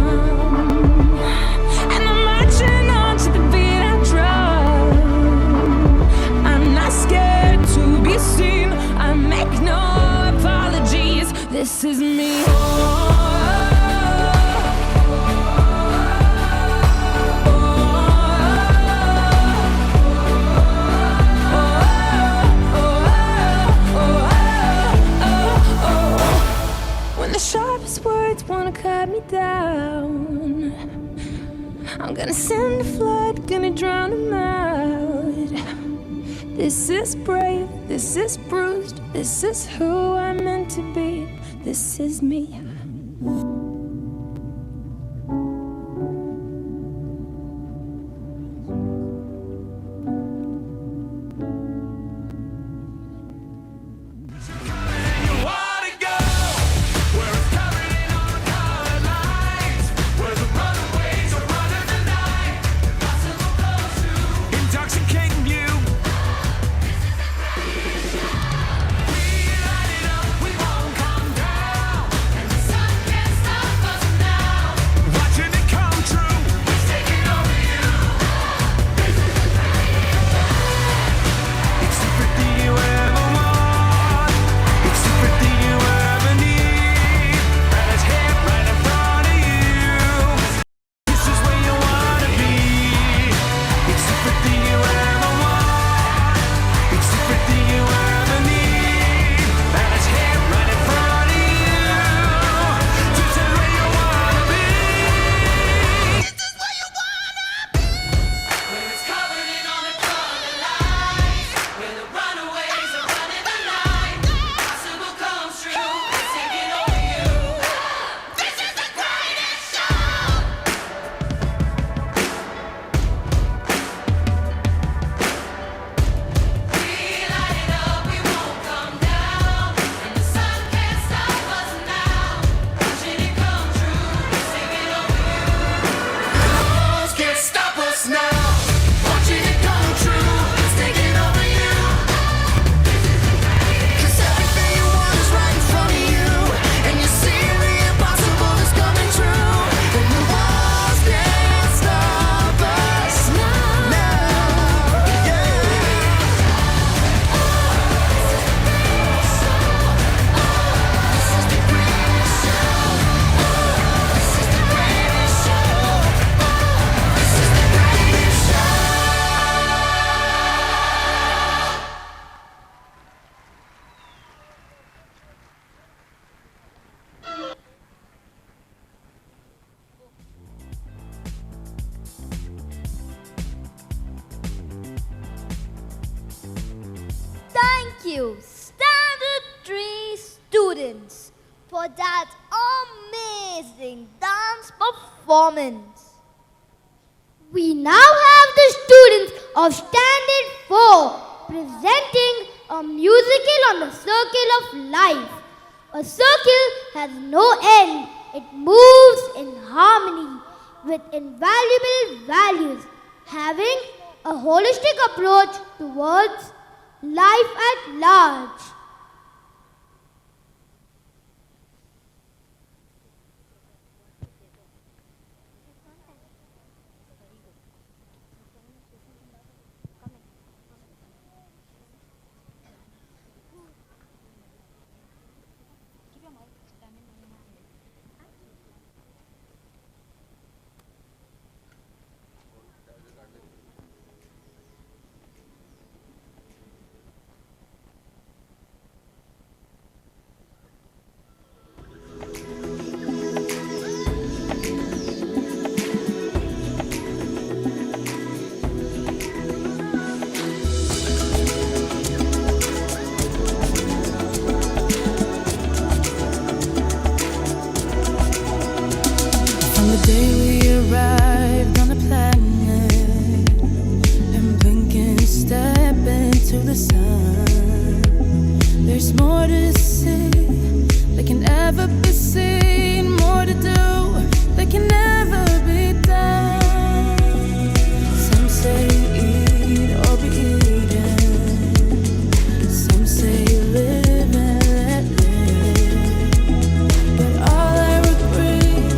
and I'm marching on to the beat I drum. I'm not scared to be seen, I make no apologies. This is me. When the sharpest words wanna cut me down, I'm gonna send a flood, gonna drown 'em out. This is brave, this is bruised, this is who I'm meant to be. This is me. You wanna go? you, Standard 3 students, for that amazing dance performance. We now have the students of Standard 4 presenting a musical on the circle of life. A circle has no end. It moves in harmony with invaluable values, having a holistic approach towards life at large. From the day we arrived on the planet and blink and step into the sun, there's more to see that can never be seen, more to do that can never be done. Some say eat or be eaten, some say live and let live, but all I regret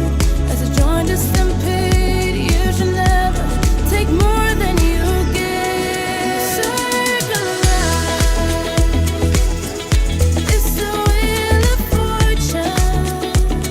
as I joined a stampede, you should never take more than you give. Circle of life, it's the wheel of fortune.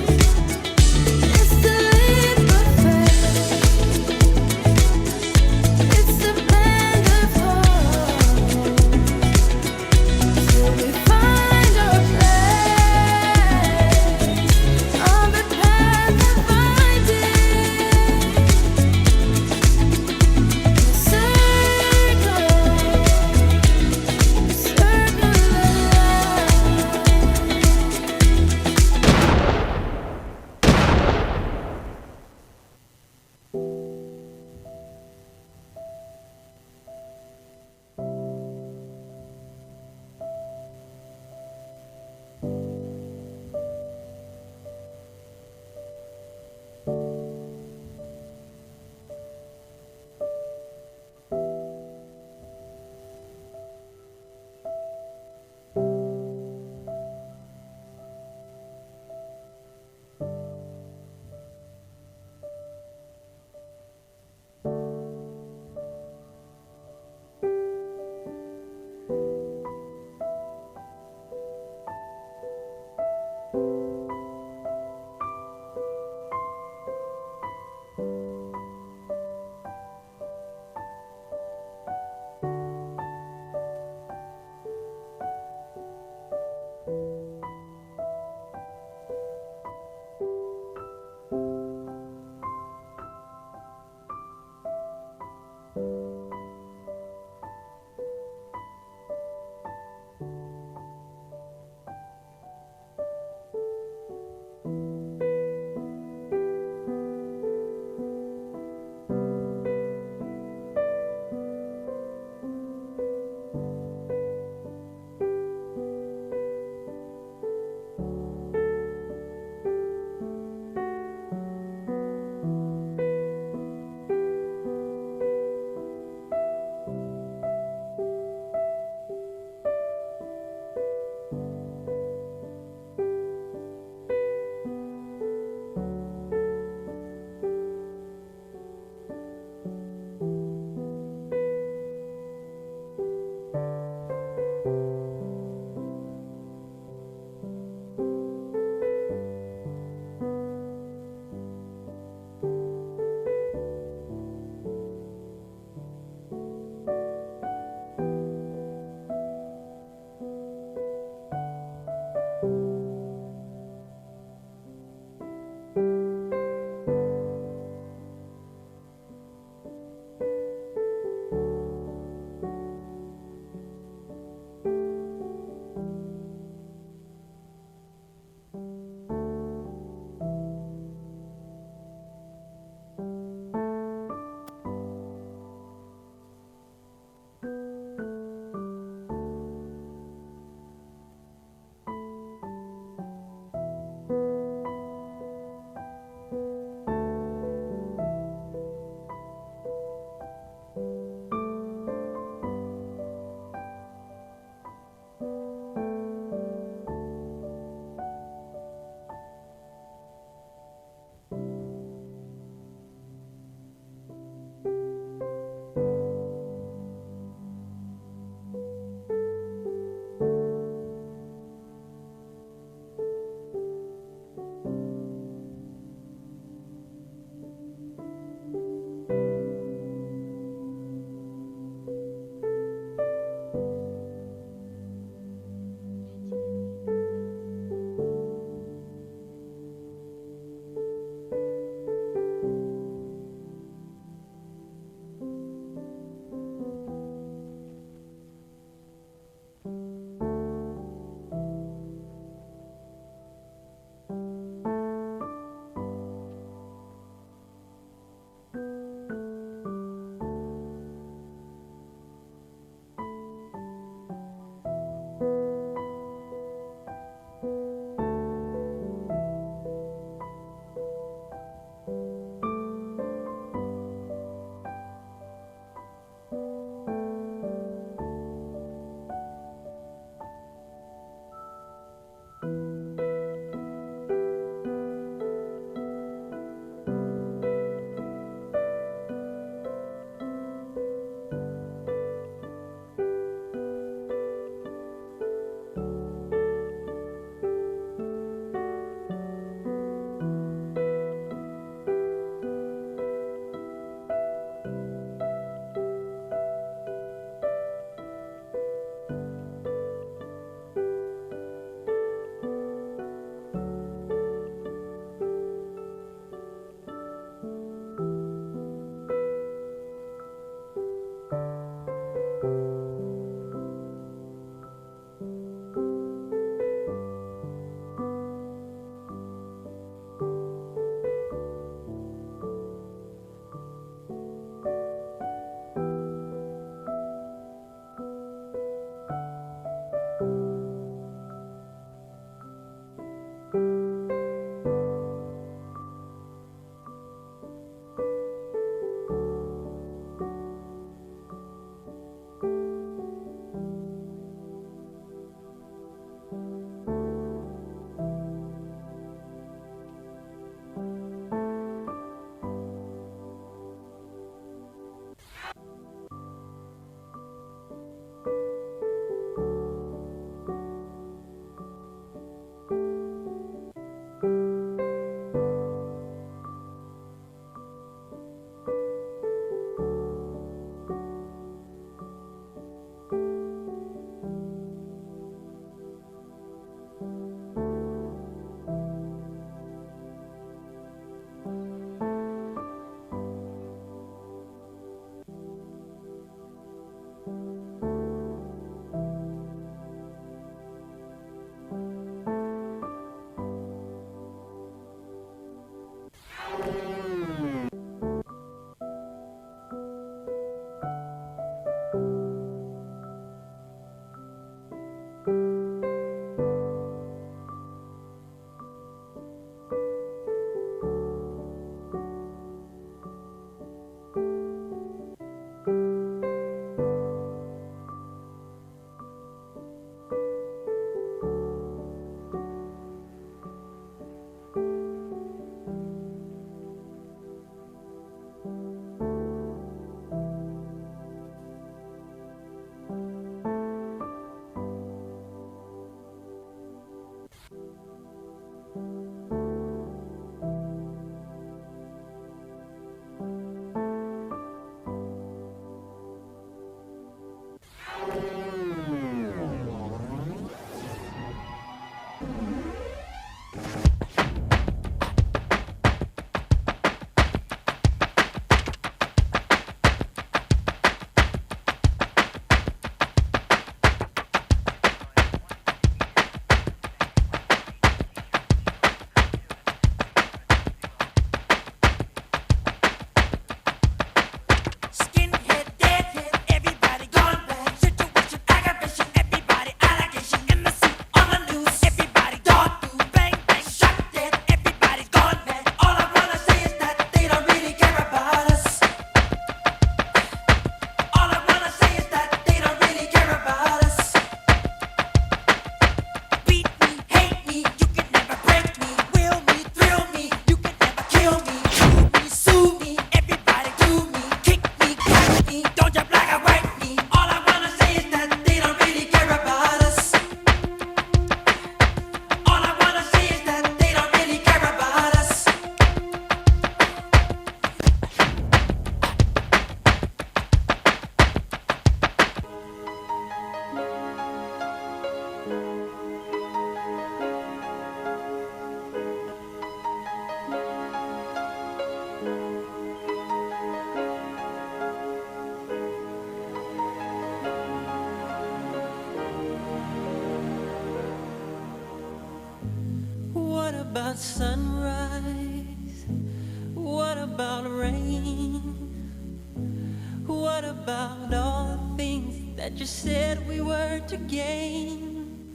about sunrise? What about rain? What about all the things that you said we were to gain?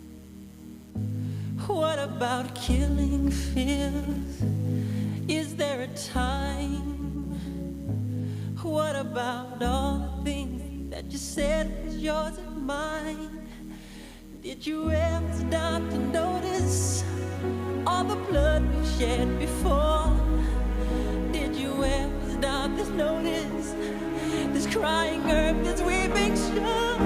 What about killing fears? Is there a time? What about all the things that you said was yours and mine? Did you ever stop to notice all the blood we've shed before? Did you ever stop to notice this crying earth, this weeping shore?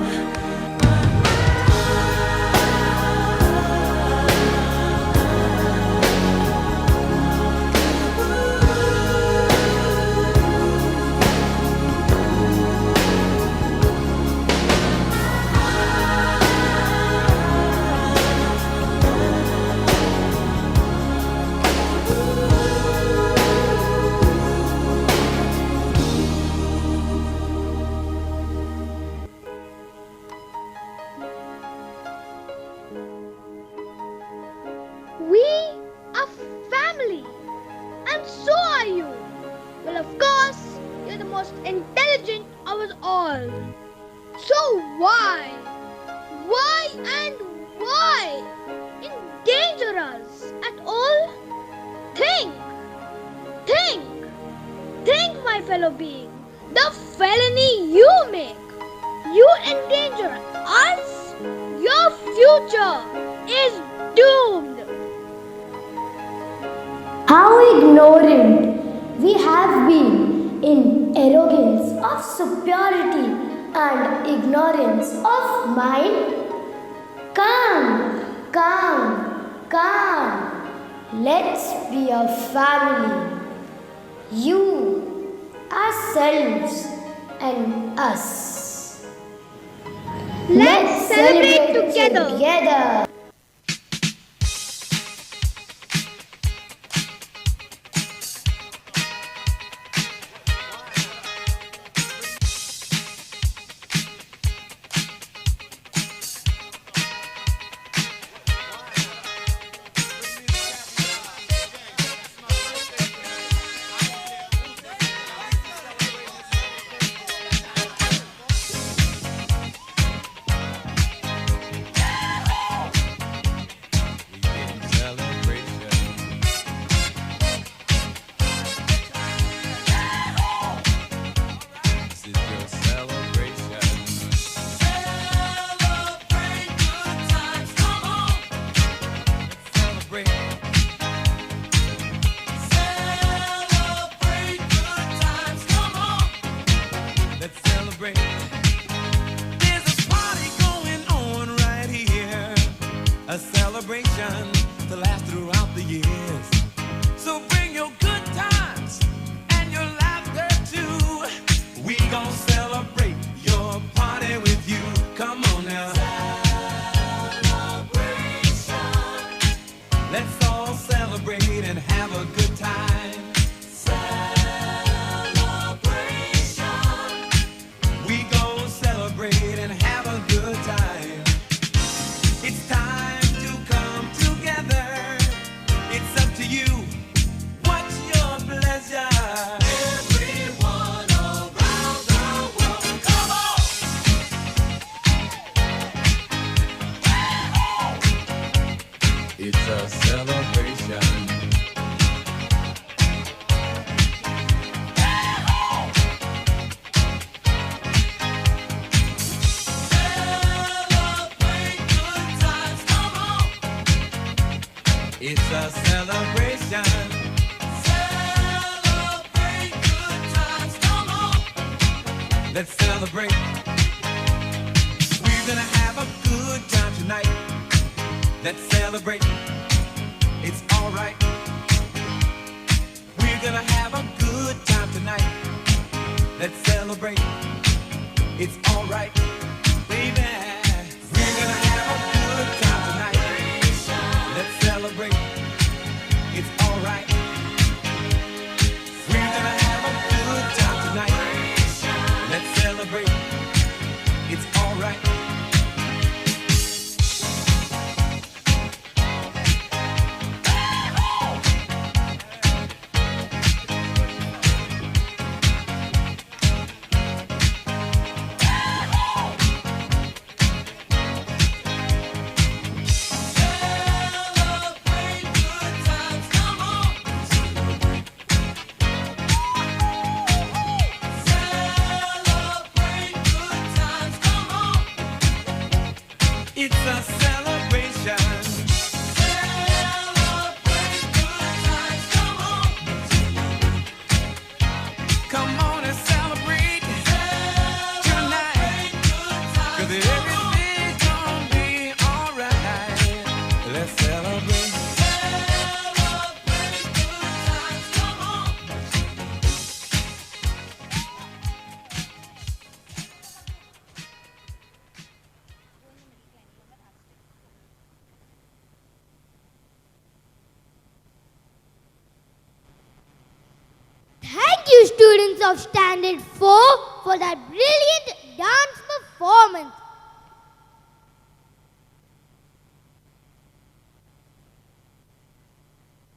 We are family, and so are you. Well, of course, you're the most intelligent of us all. So why and why endanger us at all? Think, my fellow being, the felony you make. You endanger us, your future is doomed. How ignorant we have been in arrogance of superiority and ignorance of mind. Come, let's be a family. You, ourselves, and us. Let's celebrate together. A celebration to last throughout the years. So bring your good times and your laughter too. We gon' celebrate your party with you. Come on now. Celebration. Let's all celebrate and have a good time. Celebration. We gon' celebrate and have a good time. It's time. It's up to you. What's your pleasure? Everyone around the world, come on! It's a celebration. Celebrate good times, come on! It's a celebration. Celebrate good times, come on. Let's celebrate. We're gonna have a good time tonight. Let's celebrate. It's alright. We're gonna have a good time tonight. Let's celebrate. It's alright, baby. We're gonna have a good time tonight. Let's celebrate. It's alright. We're gonna have a good time tonight. Let's celebrate. It's alright. of Standard 4 for that brilliant dance performance.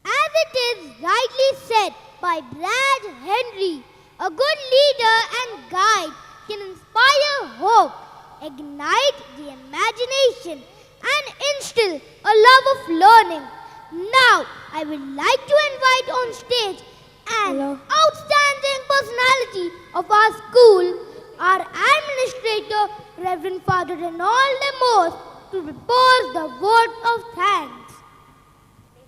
As it is rightly said by Brad Henry, a good leader and guide can inspire hope, ignite the imagination, and instill a love of learning. Now, I would like to invite on stage an outstanding personality of our school, our administrator, Reverend Father Renald Lemos, to propose the vote of thanks.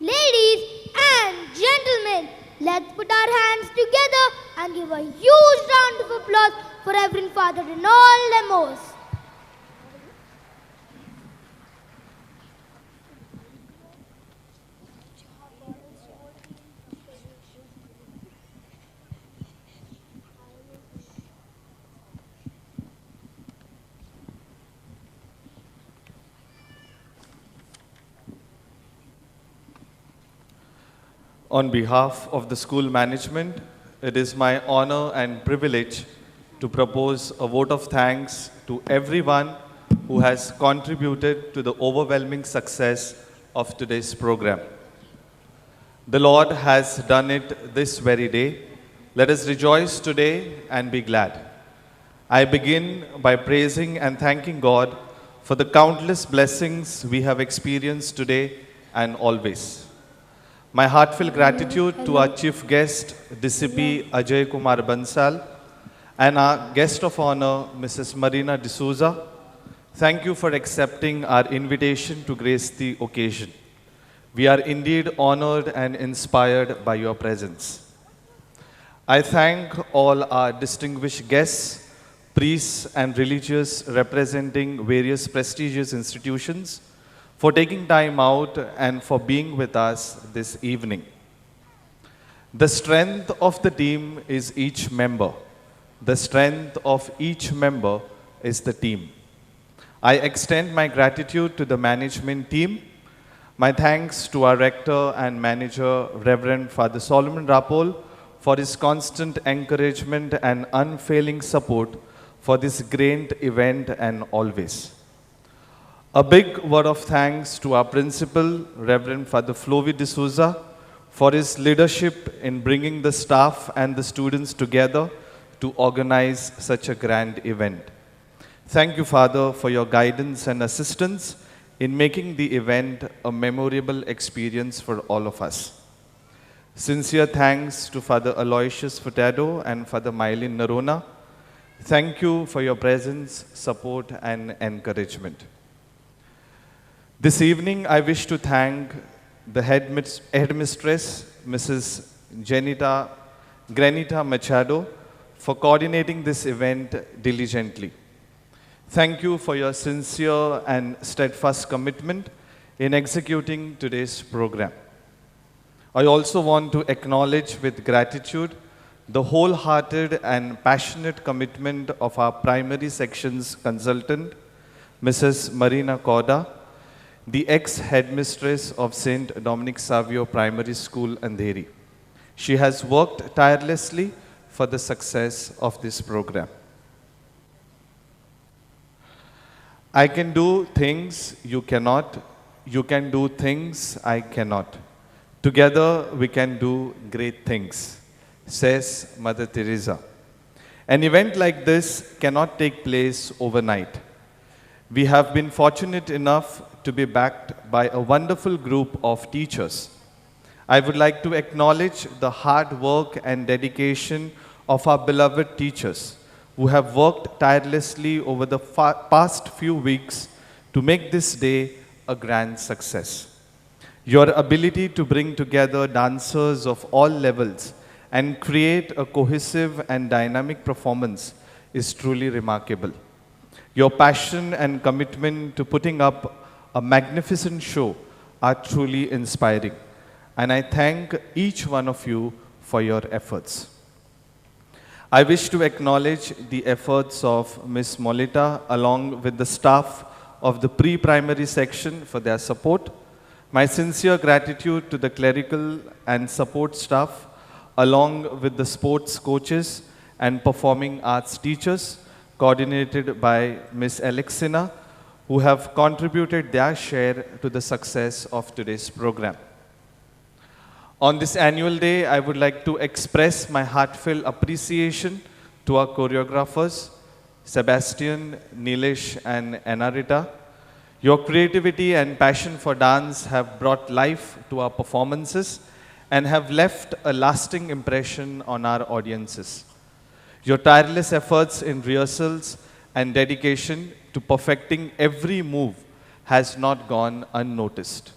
Ladies and gentlemen, let's put our hands together and give a huge round of applause for Reverend Father Renald Lemos. On behalf of the school management, it is my honor and privilege to propose a vote of thanks to everyone who has contributed to the overwhelming success of today's program. The Lord has done it this very day. Let us rejoice today and be glad. I begin by praising and thanking God for the countless blessings we have experienced today and always. My heartfelt gratitude to our chief guest, DCP Ajay Kumar Bansal, and our guest of honor, Mrs. Marina D'Souza. Thank you for accepting our invitation to grace the occasion. We are indeed honored and inspired by your presence. I thank all our distinguished guests, priests and religious representing various prestigious institutions for taking time out and for being with us this evening. The strength of the team is each member. The strength of each member is the team. I extend my gratitude to the management team. My thanks to our rector and manager, Reverend Father Solomon Rapol, for his constant encouragement and unfailing support for this great event and always. A big word of thanks to our principal, Reverend Father Flovi D'Souza, for his leadership in bringing the staff and the students together to organize such a grand event. Thank you, Father, for your guidance and assistance in making the event a memorable experience for all of us. Sincere thanks to Father Aloysius Furtado and Father Mylene Narona. Thank you for your presence, support, and encouragement. This evening, I wish to thank the headmistress, Mrs. Granita Machado, for coordinating this event diligently. Thank you for your sincere and steadfast commitment in executing today's program. I also want to acknowledge with gratitude the wholehearted and passionate commitment of our primary sections consultant, Mrs. Marina Koda, the ex-headmistress of St. Dominic Savio Primary School, Andheri. She has worked tirelessly for the success of this program. I can do things you cannot. You can do things I cannot. Together we can do great things, says Mother Teresa. An event like this cannot take place overnight. We have been fortunate enough to be backed by a wonderful group of teachers. I would like to acknowledge the hard work and dedication of our beloved teachers who have worked tirelessly over the past few weeks to make this day a grand success. Your ability to bring together dancers of all levels and create a cohesive and dynamic performance is truly remarkable. Your passion and commitment to putting up a magnificent show are truly inspiring, and I thank each one of you for your efforts. I wish to acknowledge the efforts of Ms. Molita along with the staff of the pre-primary section for their support. My sincere gratitude to the clerical and support staff along with the sports coaches and performing arts teachers, coordinated by Ms. Alexina, who have contributed their share to the success of today's program. On this annual day, I would like to express my heartfelt appreciation to our choreographers, Sebastian, Nilesh, and Anarita. Your creativity and passion for dance have brought life to our performances and have left a lasting impression on our audiences. Your tireless efforts in rehearsals and dedication to perfecting every move has not gone unnoticed.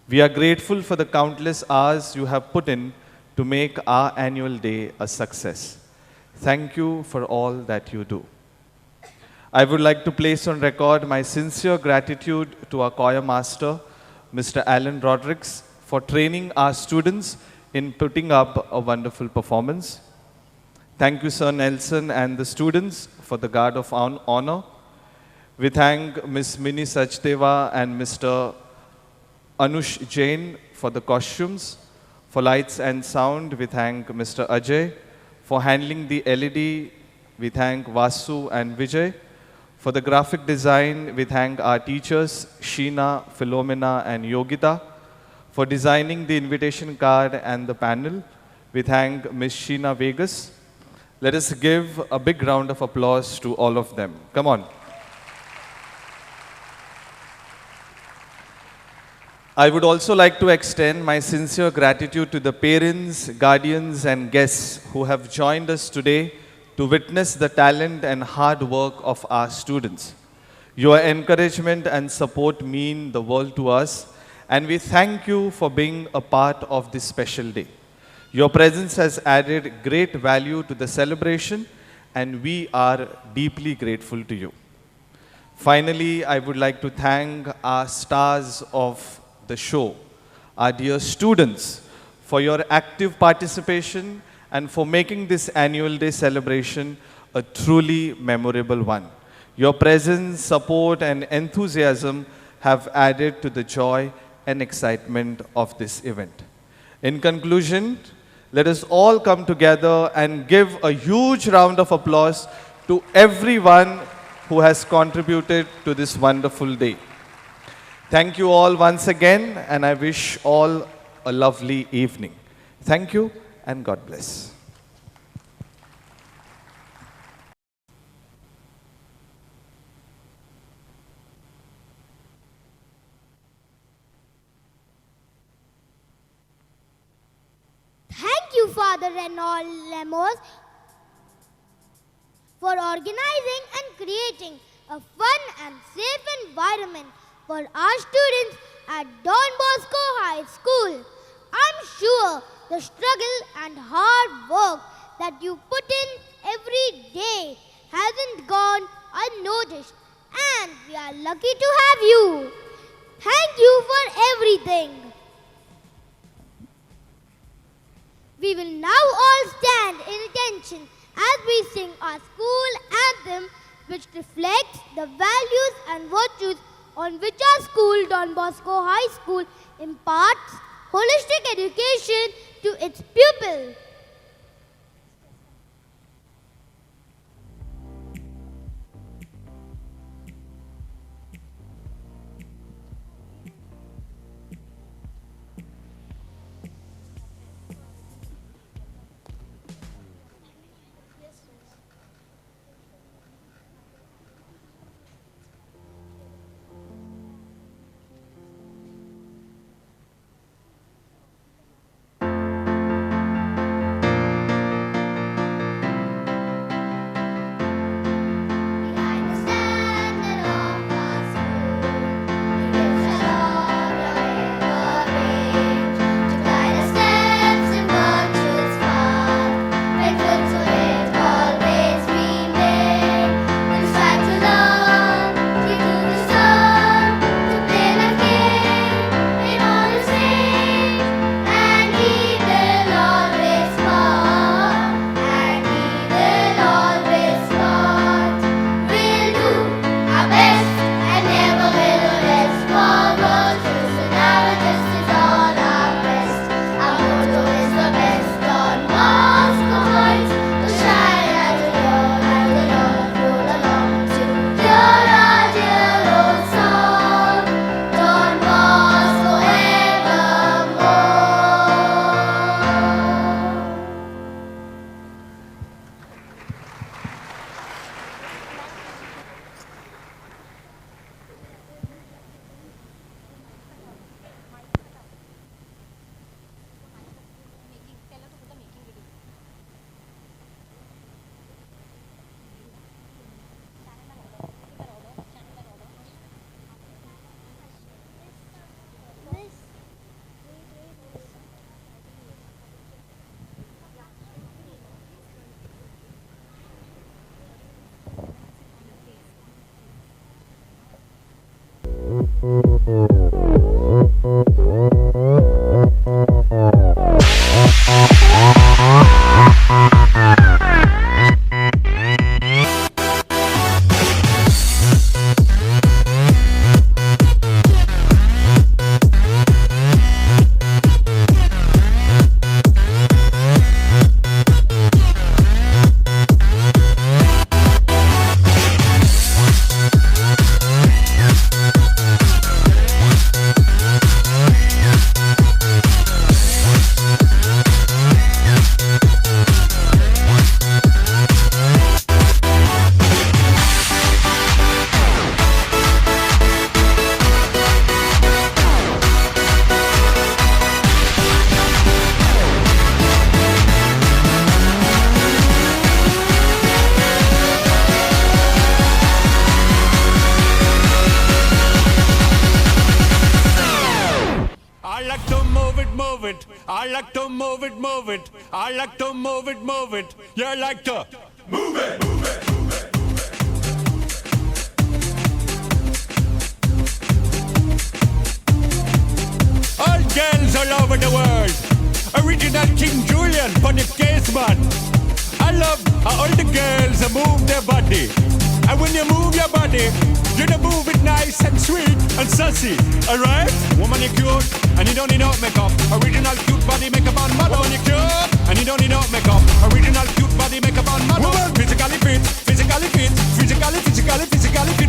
We are grateful for the countless hours you have put in to make our annual day a success. Thank you for all that you do. I would like to place on record my sincere gratitude to our choir master, Mr. Alan Rodrigues, for training our students in putting up a wonderful performance. Thank you, Sir Nelson and the students for the guard of honor. We thank Ms. Mini Sachdeva and Mr. Anush Jain for the costumes. For lights and sound, we thank Mr. Ajay. For handling the LED, we thank Vasu and Vijay. For the graphic design, we thank our teachers, Sheena, Philomena, and Yogita. For designing the invitation card and the panel, we thank Ms. Sheena Vegas. Let us give a big round of applause to all of them. Come on. I would also like to extend my sincere gratitude to the parents, guardians, and guests who have joined us today to witness the talent and hard work of our students. Your encouragement and support mean the world to us, and we thank you for being a part of this special day. Your presence has added great value to the celebration, and we are deeply grateful to you. Finally, I would like to thank our stars of the show, our dear students, for your active participation and for making this annual day celebration a truly memorable one. Your presence, support, and enthusiasm have added to the joy and excitement of this event. In conclusion, let us all come together and give a huge round of applause to everyone who has contributed to this wonderful day. Thank you all once again, and I wish all a lovely evening. Thank you, and God bless. Thank you, Father Renaud Lemos, for organizing and creating a fun and safe environment for our students at Don Bosco High School. I'm sure the struggle and hard work that you put in every day hasn't gone unnoticed, and we are lucky to have you. Thank you for everything. We will now all stand in attention as we sing our school anthem, which reflects the values and virtues on which our school, Don Bosco High School, imparts holistic education to its pupils. I like to move it, move it. I like to move it, move it. I like to move it, move it. You like to move it, move it, move it. All girls all over the world. Original King Julian for the case man. I love how all the girls move their body. And when you move your body, you don't move it nice and sweet and sassy. Alright? Woman, you're cute and you don't need no makeup. Original cute body makeup on model. Woman, you're cute and you don't need no makeup. Original cute body makeup on model. Woman, physically fit, physically fit, physically fit.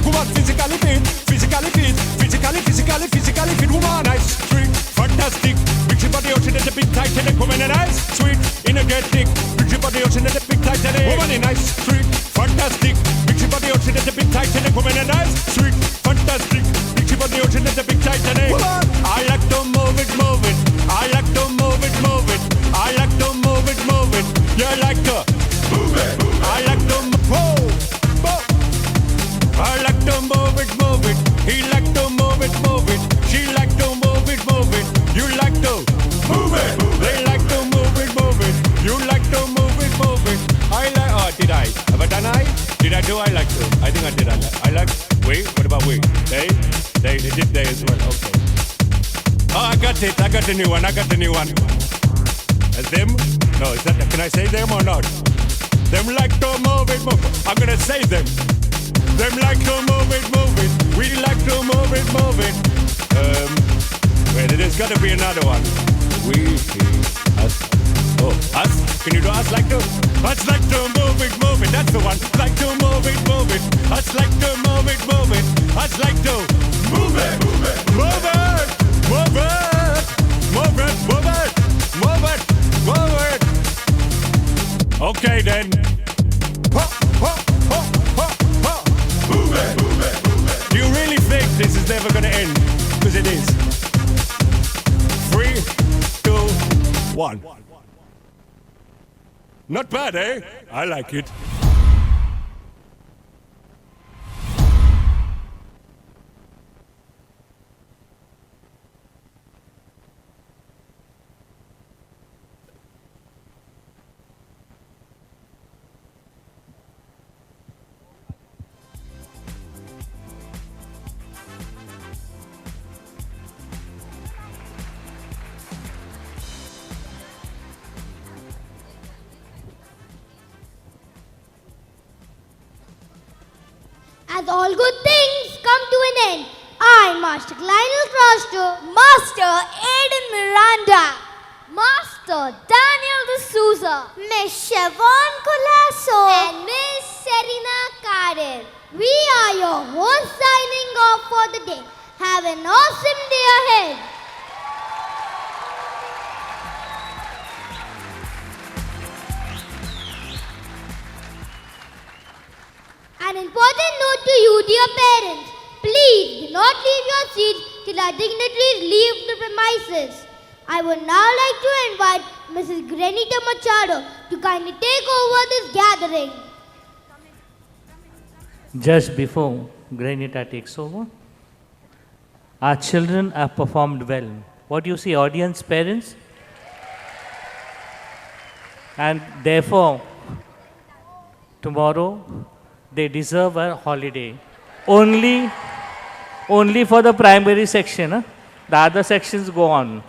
Woman, physically fit, physically fit, physically fit. Woman, nice, sweet, fantastic. Big your body ocean at the big tight and woman nice, sweet, energetic. Big your body ocean at the big tight and woman nice, sweet, fantastic. Big your body ocean at the big tight and woman nice, sweet, fantastic. Big your body ocean at the big tight and I like to move it, move it. I like to move it, move it. I like to move it, move it. You like to move it, move it. I like to move it. I like to move it, move it. He like to move it, move it. She like to move it, move it. You like to move it, move it. They like to move it, move it. You like to move it, move it. I like. Oh, did I? Have I done I? Did I do? I like to. I think I did. I like. Wait. What about we? They did they as well. Okay. Oh, I got it. I got the new one. I got the new one. Them? No, is that? Can I say them or not? Them like to move it, move it. I'm gonna say them. Them like to move it, move it. We like to move it, move it. Wait, there's gotta be another one. We, us. Oh, us? Can you do us like to? Us like to move it. That's the one. Like to move it, move it. Us like to move it, move it. Us like to move it, move it. Move it, move it. Move it, move it. Move it, move it. Okay then. Move it, move it, move it. Do you really think this is never gonna end? Because it is. 3, 2, 1. Not bad, eh? I like it. As all good things come to an end, I, Master Lionel Croster, Master Aiden Miranda, Master Daniel D'Souza, Miss Siobhan Colasso, and Miss Serena Kadir. We are your hosts signing off for the day. Have an awesome day ahead. An important note to you, dear parents. Please do not leave your seats till our dignitaries leave the premises. I would now like to invite Mrs. Granita Machado to kindly take over this gathering. Just before Granita takes over, our children have performed well. What do you see, audience, parents? And therefore, tomorrow, they deserve a holiday. Only for the primary section. Huh? The other sections go on.